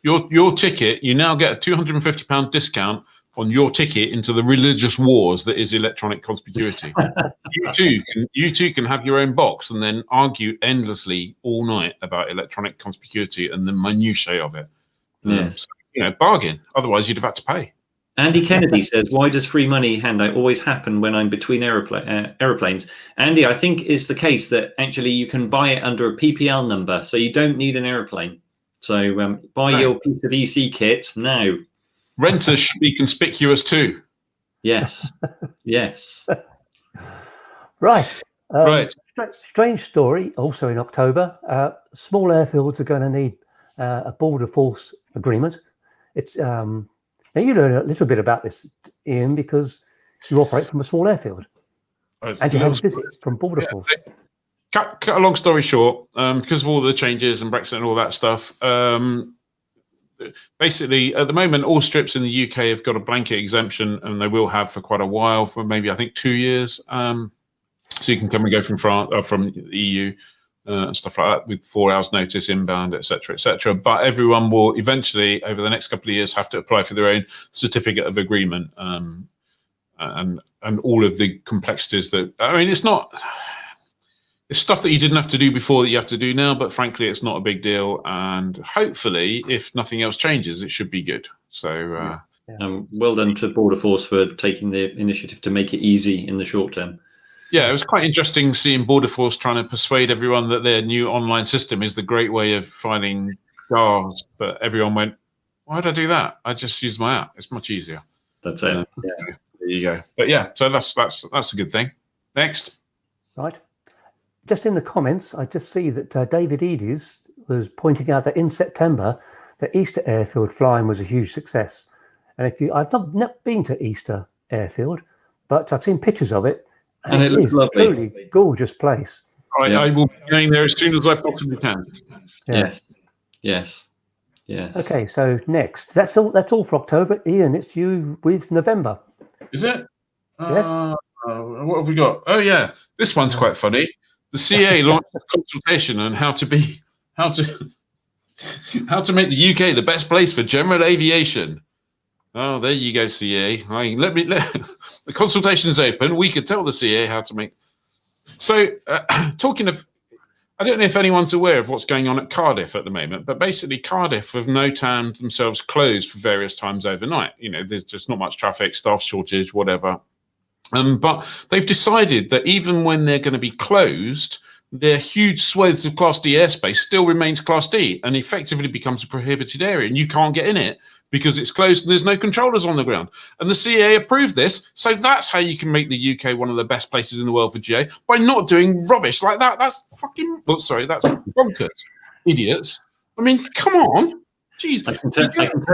Your ticket, you now get a £250 discount on your ticket into the religious wars that is electronic conspicuity. you too can have your own box and then argue endlessly all night about electronic conspicuity and the minutiae of it. Yes. So, bargain. Otherwise, you'd have had to pay. Andy Kennedy says, why does free money handout always happen when I'm between aeroplanes? Andy, I think it's the case that actually you can buy it under a PPL number, so you don't need an aeroplane. So buy your piece of EC kit now. Renters should be conspicuous too. Yes. Yes. Right. Right. Strange story, also in October. Small airfields are going to need a border force agreement. It's... Now, you know a little bit about this, Ian, because you operate from a small airfield. And you have a visit from Border Force. Cut a long story short, because of all the changes and Brexit and all that stuff, basically, at the moment, all strips in the UK have got a blanket exemption, and they will have for quite a while, for maybe, I think, 2 years. So you can come and go from France, from the EU, and stuff like that, with 4 hours notice inbound, etc., etc. But everyone will eventually, over the next couple of years, have to apply for their own certificate of agreement, and all of the complexities that, I mean, it's stuff that you didn't have to do before that you have to do now, but frankly, it's not a big deal. And hopefully, if nothing else changes, it should be good. So well done to Border Force for taking the initiative to make it easy in the short term. Yeah, it was quite interesting seeing Border Force trying to persuade everyone that their new online system is the great way of finding cars. But everyone went, why did I do that? I just used my app. It's much easier. That's it. There you go. But yeah, so that's a good thing. Next. Right. Just in the comments, I just see that David Eades was pointing out that in September, the Easter Airfield flying was a huge success. And I've not been to Easter Airfield, but I've seen pictures of it. And it looks lovely. Truly gorgeous place. I will be going there as soon as I possibly can. Yes. Okay, so next. That's all for October. Ian, it's you with November. Is it? Yes. What have we got? Oh yeah, this one's quite funny. The CA launched a consultation on how to make the UK the best place for general aviation. Oh, there you go, CA. The consultation is open. We could tell the CA how to make. So, talking of, I don't know if anyone's aware of what's going on at Cardiff at the moment, but basically Cardiff have no time themselves closed for various times overnight. There's just not much traffic, staff shortage, whatever. But they've decided that even when they're going to be closed, their huge swathes of Class D airspace still remains Class D and effectively becomes a prohibited area, and you can't get in it because it's closed and there's no controllers on the ground. And the CAA approved this, so that's how you can make the UK one of the best places in the world for GA, by not doing rubbish like that. That's fucking... Oh, sorry, that's bonkers. Idiots. I mean, come on. Jeez. I can tell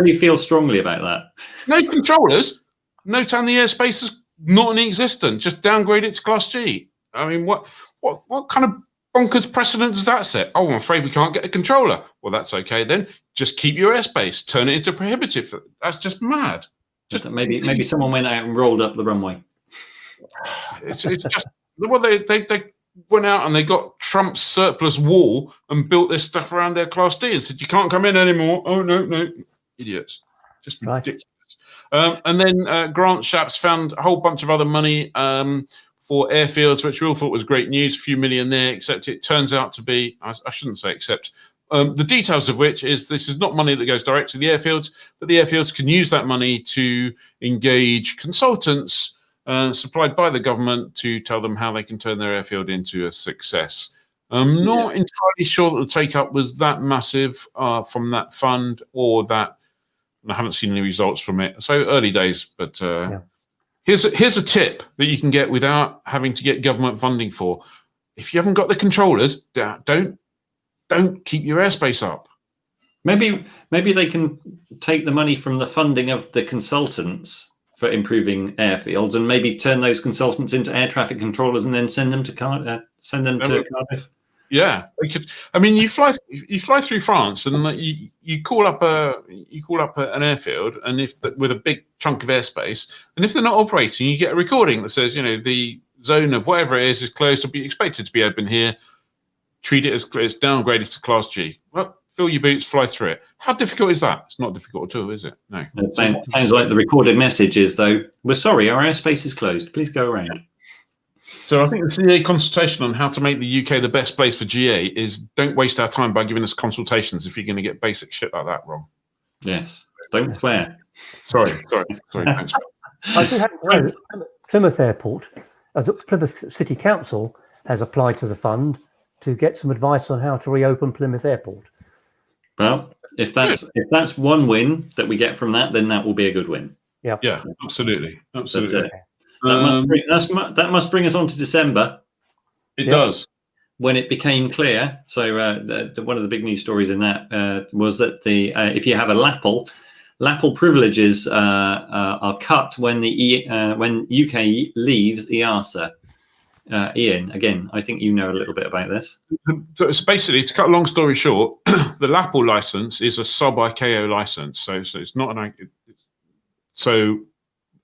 you feel strongly about that. No controllers. Notan the airspace is not non-existent. Just downgrade it to Class G. I mean, what kind of bonkers precedent does that set? Oh, I'm afraid we can't get a controller. Well, that's okay then. Just keep your airspace. Turn it into prohibitive. That's just mad. Just maybe someone went out and rolled up the runway. It's just well, they went out and they got Trump's surplus wall and built their stuff around their Class D and said you can't come in anymore. Oh no, idiots, just ridiculous. And then Grant Shapps found a whole bunch of other money for airfields, which we all thought was great news, a few million there, except it turns out to be, I shouldn't say except, the details of which is this is not money that goes direct to the airfields, but the airfields can use that money to engage consultants supplied by the government to tell them how they can turn their airfield into a success. I'm not entirely sure that the take-up was that massive from that fund or that, I haven't seen any results from it. So early days, but here's a tip that you can get without having to get government funding for. If you haven't got the controllers, don't keep your airspace up. Maybe they can take the money from the funding of the consultants for improving airfields and maybe turn those consultants into air traffic controllers and then send them to Cardiff. Yeah, I mean, you fly through France and you call up an airfield, and with a big chunk of airspace, and if they're not operating, you get a recording that says, the zone of whatever it is closed, will be expected to be open here. Treat it as downgraded to Class G. Well, fill your boots, fly through it. How difficult is that? It's not difficult at all, is it? No. It sounds like the recorded message is, though, we're sorry, our airspace is closed. Please go around. So I think the CA consultation on how to make the UK the best place for GA is don't waste our time by giving us consultations if you're going to get basic shit like that wrong. Yes. Don't swear. Sorry. Thanks. I do happen to know that Plymouth Airport, the Plymouth City Council has applied to the fund to get some advice on how to reopen Plymouth Airport. Well, if that's one win that we get from that, then that will be a good win. Yeah, absolutely. That must bring us on to December. It does. When it became clear, so one of the big news stories in that was that if you have a LAPL privileges are cut when when UK leaves EASA. Ian, again, I think you know a little bit about this. So it's basically, to cut a long story short, the LAPL license is a sub-ICAO license. So it's not an. So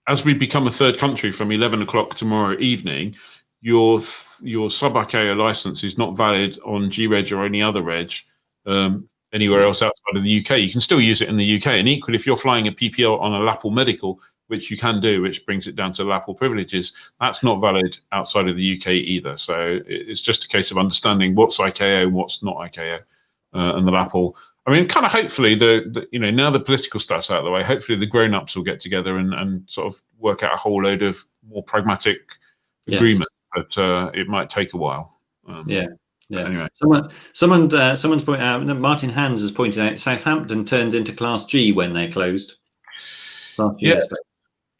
as we become a third country from 11 o'clock tomorrow evening, your sub-ICAO license is not valid on G-Reg or any other reg anywhere else outside of the UK. You can still use it in the UK. And equally, if you're flying a PPL on a LAPL medical, which you can do, which brings it down to LAPL privileges, that's not valid outside of the UK either. So it's just a case of understanding what's ICAO and what's not ICAO and the LAPL. I mean, kind of hopefully, now the political stuff's out of the way, hopefully the grown-ups will get together and sort of work out a whole load of more pragmatic agreement, but it might take a while. Anyway. Someone's pointed out, Martin Hans has pointed out, Southampton turns into Class G when they're closed.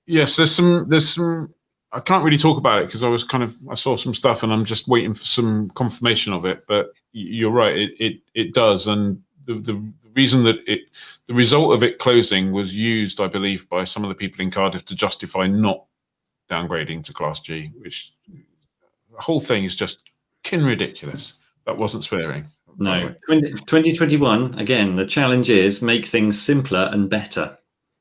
Yes, there's some. I can't really talk about it because I saw some stuff and I'm just waiting for some confirmation of it. But you're right, it does, and the reason that the result of it closing was used, I believe, by some of the people in Cardiff to justify not downgrading to Class G, which the whole thing is just ridiculous. That wasn't swearing. No, 2021 again. The challenge is make things simpler and better.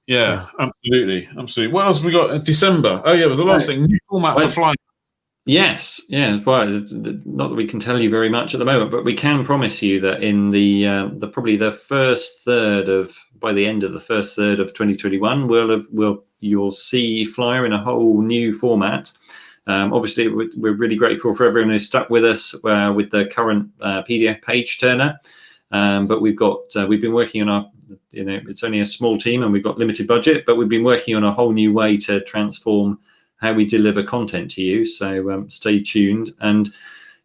Yeah, absolutely. What else have we got? December. Oh yeah, it was the last thing. New format for flying. Yes, well, not that we can tell you very much at the moment, but we can promise you that in the probably the first third by the end of the first third of 2021, you'll see Flyer in a whole new format. Obviously, we're really grateful for everyone who's stuck with us with the current PDF page turner. But we've been working on it's only a small team and we've got limited budget, but we've been working on a whole new way to transform how we deliver content to you. So stay tuned, and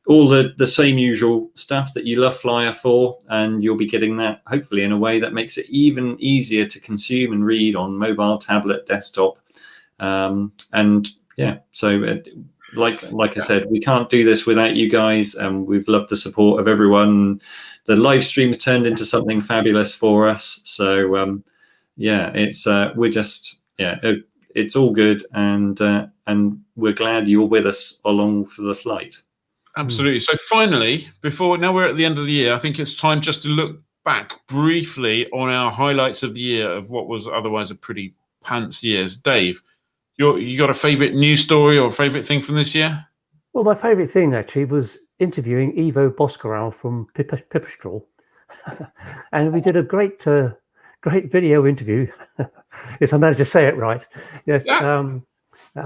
all the same usual stuff that you love Flyer for, and you'll be getting that hopefully in a way that makes it even easier to consume and read on mobile, tablet, desktop. Like I said, we can't do this without you guys, and we've loved the support of everyone. The live stream turned into something fabulous for us. So we're just it's all good, and we're glad you're with us along for the flight. Absolutely. So finally, now we're at the end of the year, I think it's time just to look back briefly on our highlights of the year of what was otherwise a pretty pants year. Dave, you got a favourite news story or a favourite thing from this year? Well, my favourite thing actually was interviewing Ivo Boscaral from Pipistrel, and we did a great video interview. If I managed to say it right, yes. Yeah.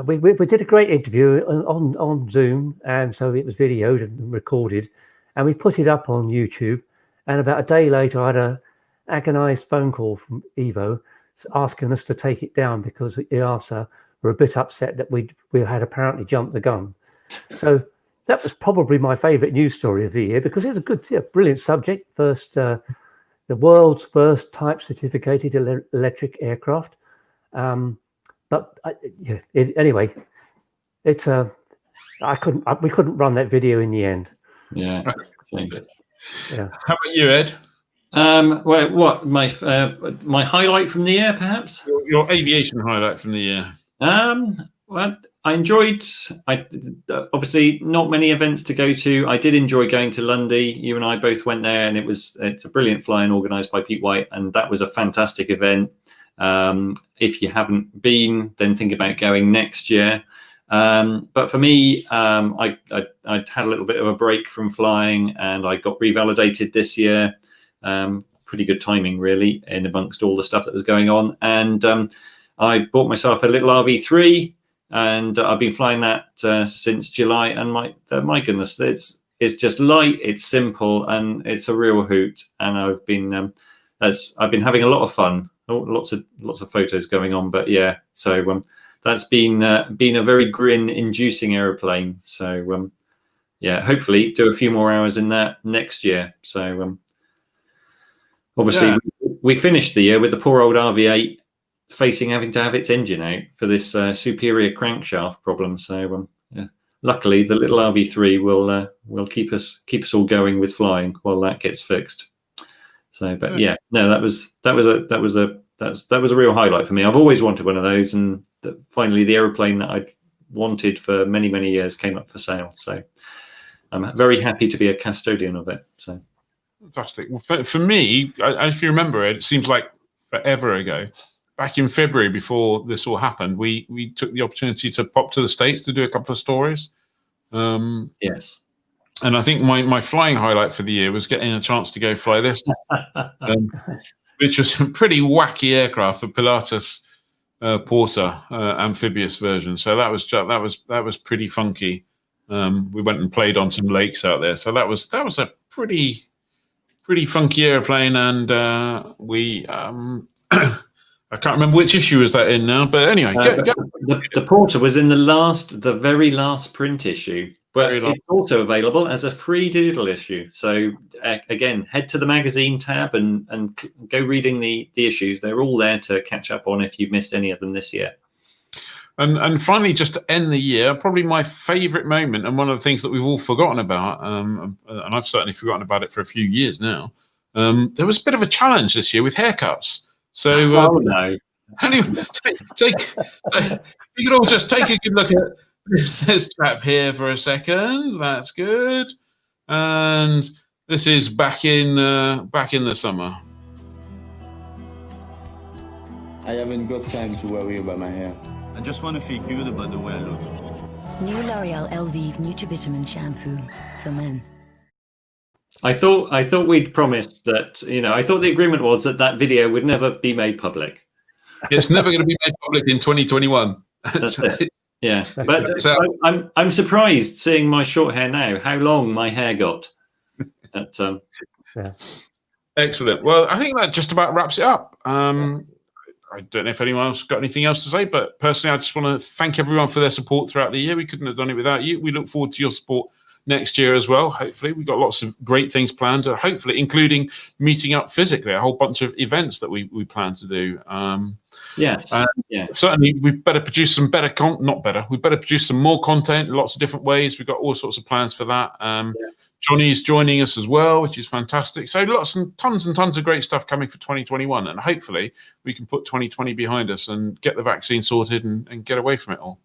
We did a great interview on Zoom, and so it was videoed and recorded, and we put it up on YouTube. And about a day later, I had an agonised phone call from Ivo asking us to take it down because EASA were a bit upset that we had apparently jumped the gun. So that was probably my favourite news story of the year, because it's a good, brilliant subject. First, the world's first type certificated electric aircraft. Anyway, we couldn't run that video in the end. Yeah. Yeah. How about you, Ed? Well, what my highlight from the year, perhaps? Your aviation highlight from the year. Well, I enjoyed. Obviously not many events to go to. I did enjoy going to Lundy. You and I both went there, and it's a brilliant fly-in organised by Pete White, and that was a fantastic event. If you haven't been, then think about going next year. But for me, I had a little bit of a break from flying, and I got revalidated this year. Pretty good timing, really, in amongst all the stuff that was going on. And I bought myself a little RV3, and I've been flying that since July. And my goodness, it's just light, it's simple, and it's a real hoot. And I've been having a lot of fun. Lots of photos going on, but yeah. So that's been a very grin-inducing aeroplane. So yeah, hopefully do a few more hours in that next year. So obviously we finished the year with the poor old RV8 having to have its engine out for this superior crankshaft problem. So luckily the little RV3 will keep us all going with flying while that gets fixed. So, but yeah, no, that was a real highlight for me. I've always wanted one of those, and finally the aeroplane that I'd wanted for many, many years came up for sale. So I'm very happy to be a custodian of it. So fantastic. Well, for me, if you remember it seems like forever ago. Back in February, before this all happened, we took the opportunity to pop to the States to do a couple of stories. Yes. And I think my flying highlight for the year was getting a chance to go fly this, which was a pretty wacky aircraft, the Pilatus Porter amphibious version. So that was pretty funky. We went and played on some lakes out there. So that was a pretty funky airplane, and we. I can't remember which issue was that in now, but anyway, the Porter was in the very last print issue, but it's also available as a free digital issue. So again, head to the magazine tab and go reading the issues. They're all there to catch up on if you've missed any of them this year. And finally, just to end the year, probably my favourite moment, and one of the things that we've all forgotten about, and I've certainly forgotten about it for a few years now. There was a bit of a challenge this year with haircuts. So, no. Anyway, you can all just take a good look at this chap here for a second. That's good. And this is back in the summer. I haven't got time to worry about my hair. I just want to feel good about the way I look. New L'Oreal Elvive Nutri-Vitamin Shampoo for men. I thought we'd promised that, I thought the agreement was that video would never be made public. It's never going to be made public in 2021. That's it. Yeah, but I'm surprised seeing my short hair now, how long my hair got. Yeah. Excellent. Well, I think that just about wraps it up. I don't know if anyone else got anything else to say, but personally, I just want to thank everyone for their support throughout the year. We couldn't have done it without you. We look forward to your support next year as well. Hopefully, we've got lots of great things planned. Hopefully, including meeting up physically, a whole bunch of events that we plan to do. Certainly, we better produce some better we better produce some more content in lots of different ways. We've got all sorts of plans for that. Johnny's joining us as well, which is fantastic. So tons and tons of great stuff coming for 2021, and hopefully we can put 2020 behind us and get the vaccine sorted and get away from it all.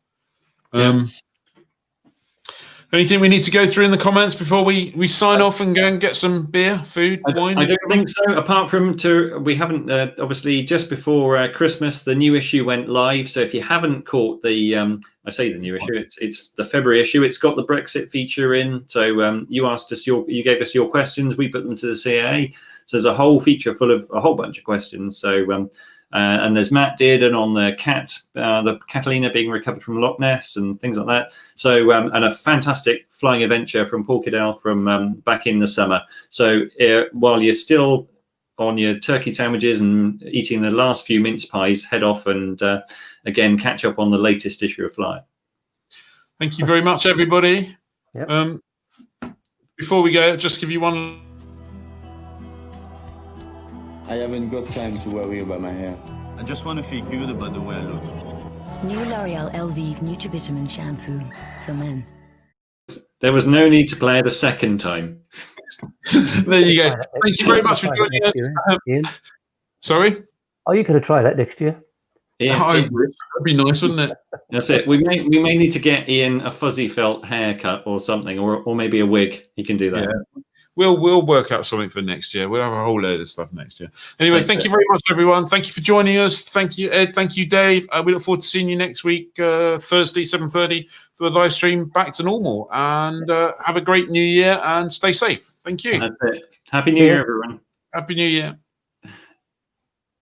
Anything we need to go through in the comments before we sign off and go and get some beer, food, wine? I don't think so. Apart from we haven't obviously just before Christmas, the new issue went live. So if you haven't caught the, I say the new issue, it's the February issue. It's got the Brexit feature in. So you asked us you gave us your questions. We put them to the CAA. So there's a whole feature full of a whole bunch of questions. So and there's Matt did, and on the Catalina being recovered from Loch Ness and things like that. So and a fantastic flying adventure from Paul Kiddell from back in the summer. So while you're still on your turkey sandwiches and eating the last few mince pies, head off and again catch up on the latest issue of Fly. Thank you very much, everybody. Yep. Before we go, just give you one. I haven't got time to worry about my hair. I just want to feel good about the way I look. New L'Oreal Elvive Nutri-Vitamin Shampoo for men. There was no need to play it a second time. There you go. Thank you very much for joining us. Ian? Sorry? Oh, you could have tried that next year. That'd be nice, wouldn't it? That's it. We may need to get Ian a fuzzy felt haircut or something, or maybe a wig. He can do that. Yeah. We'll work out something for next year. We'll have a whole load of stuff next year. Anyway, thank you very much, everyone. Thank you for joining us. Thank you, Ed. Thank you, Dave. We look forward to seeing you next week, Thursday, 7:30 for the live stream back to normal. And have a great new year and stay safe. Thank you. That's it. Happy New Year, everyone. Happy New Year.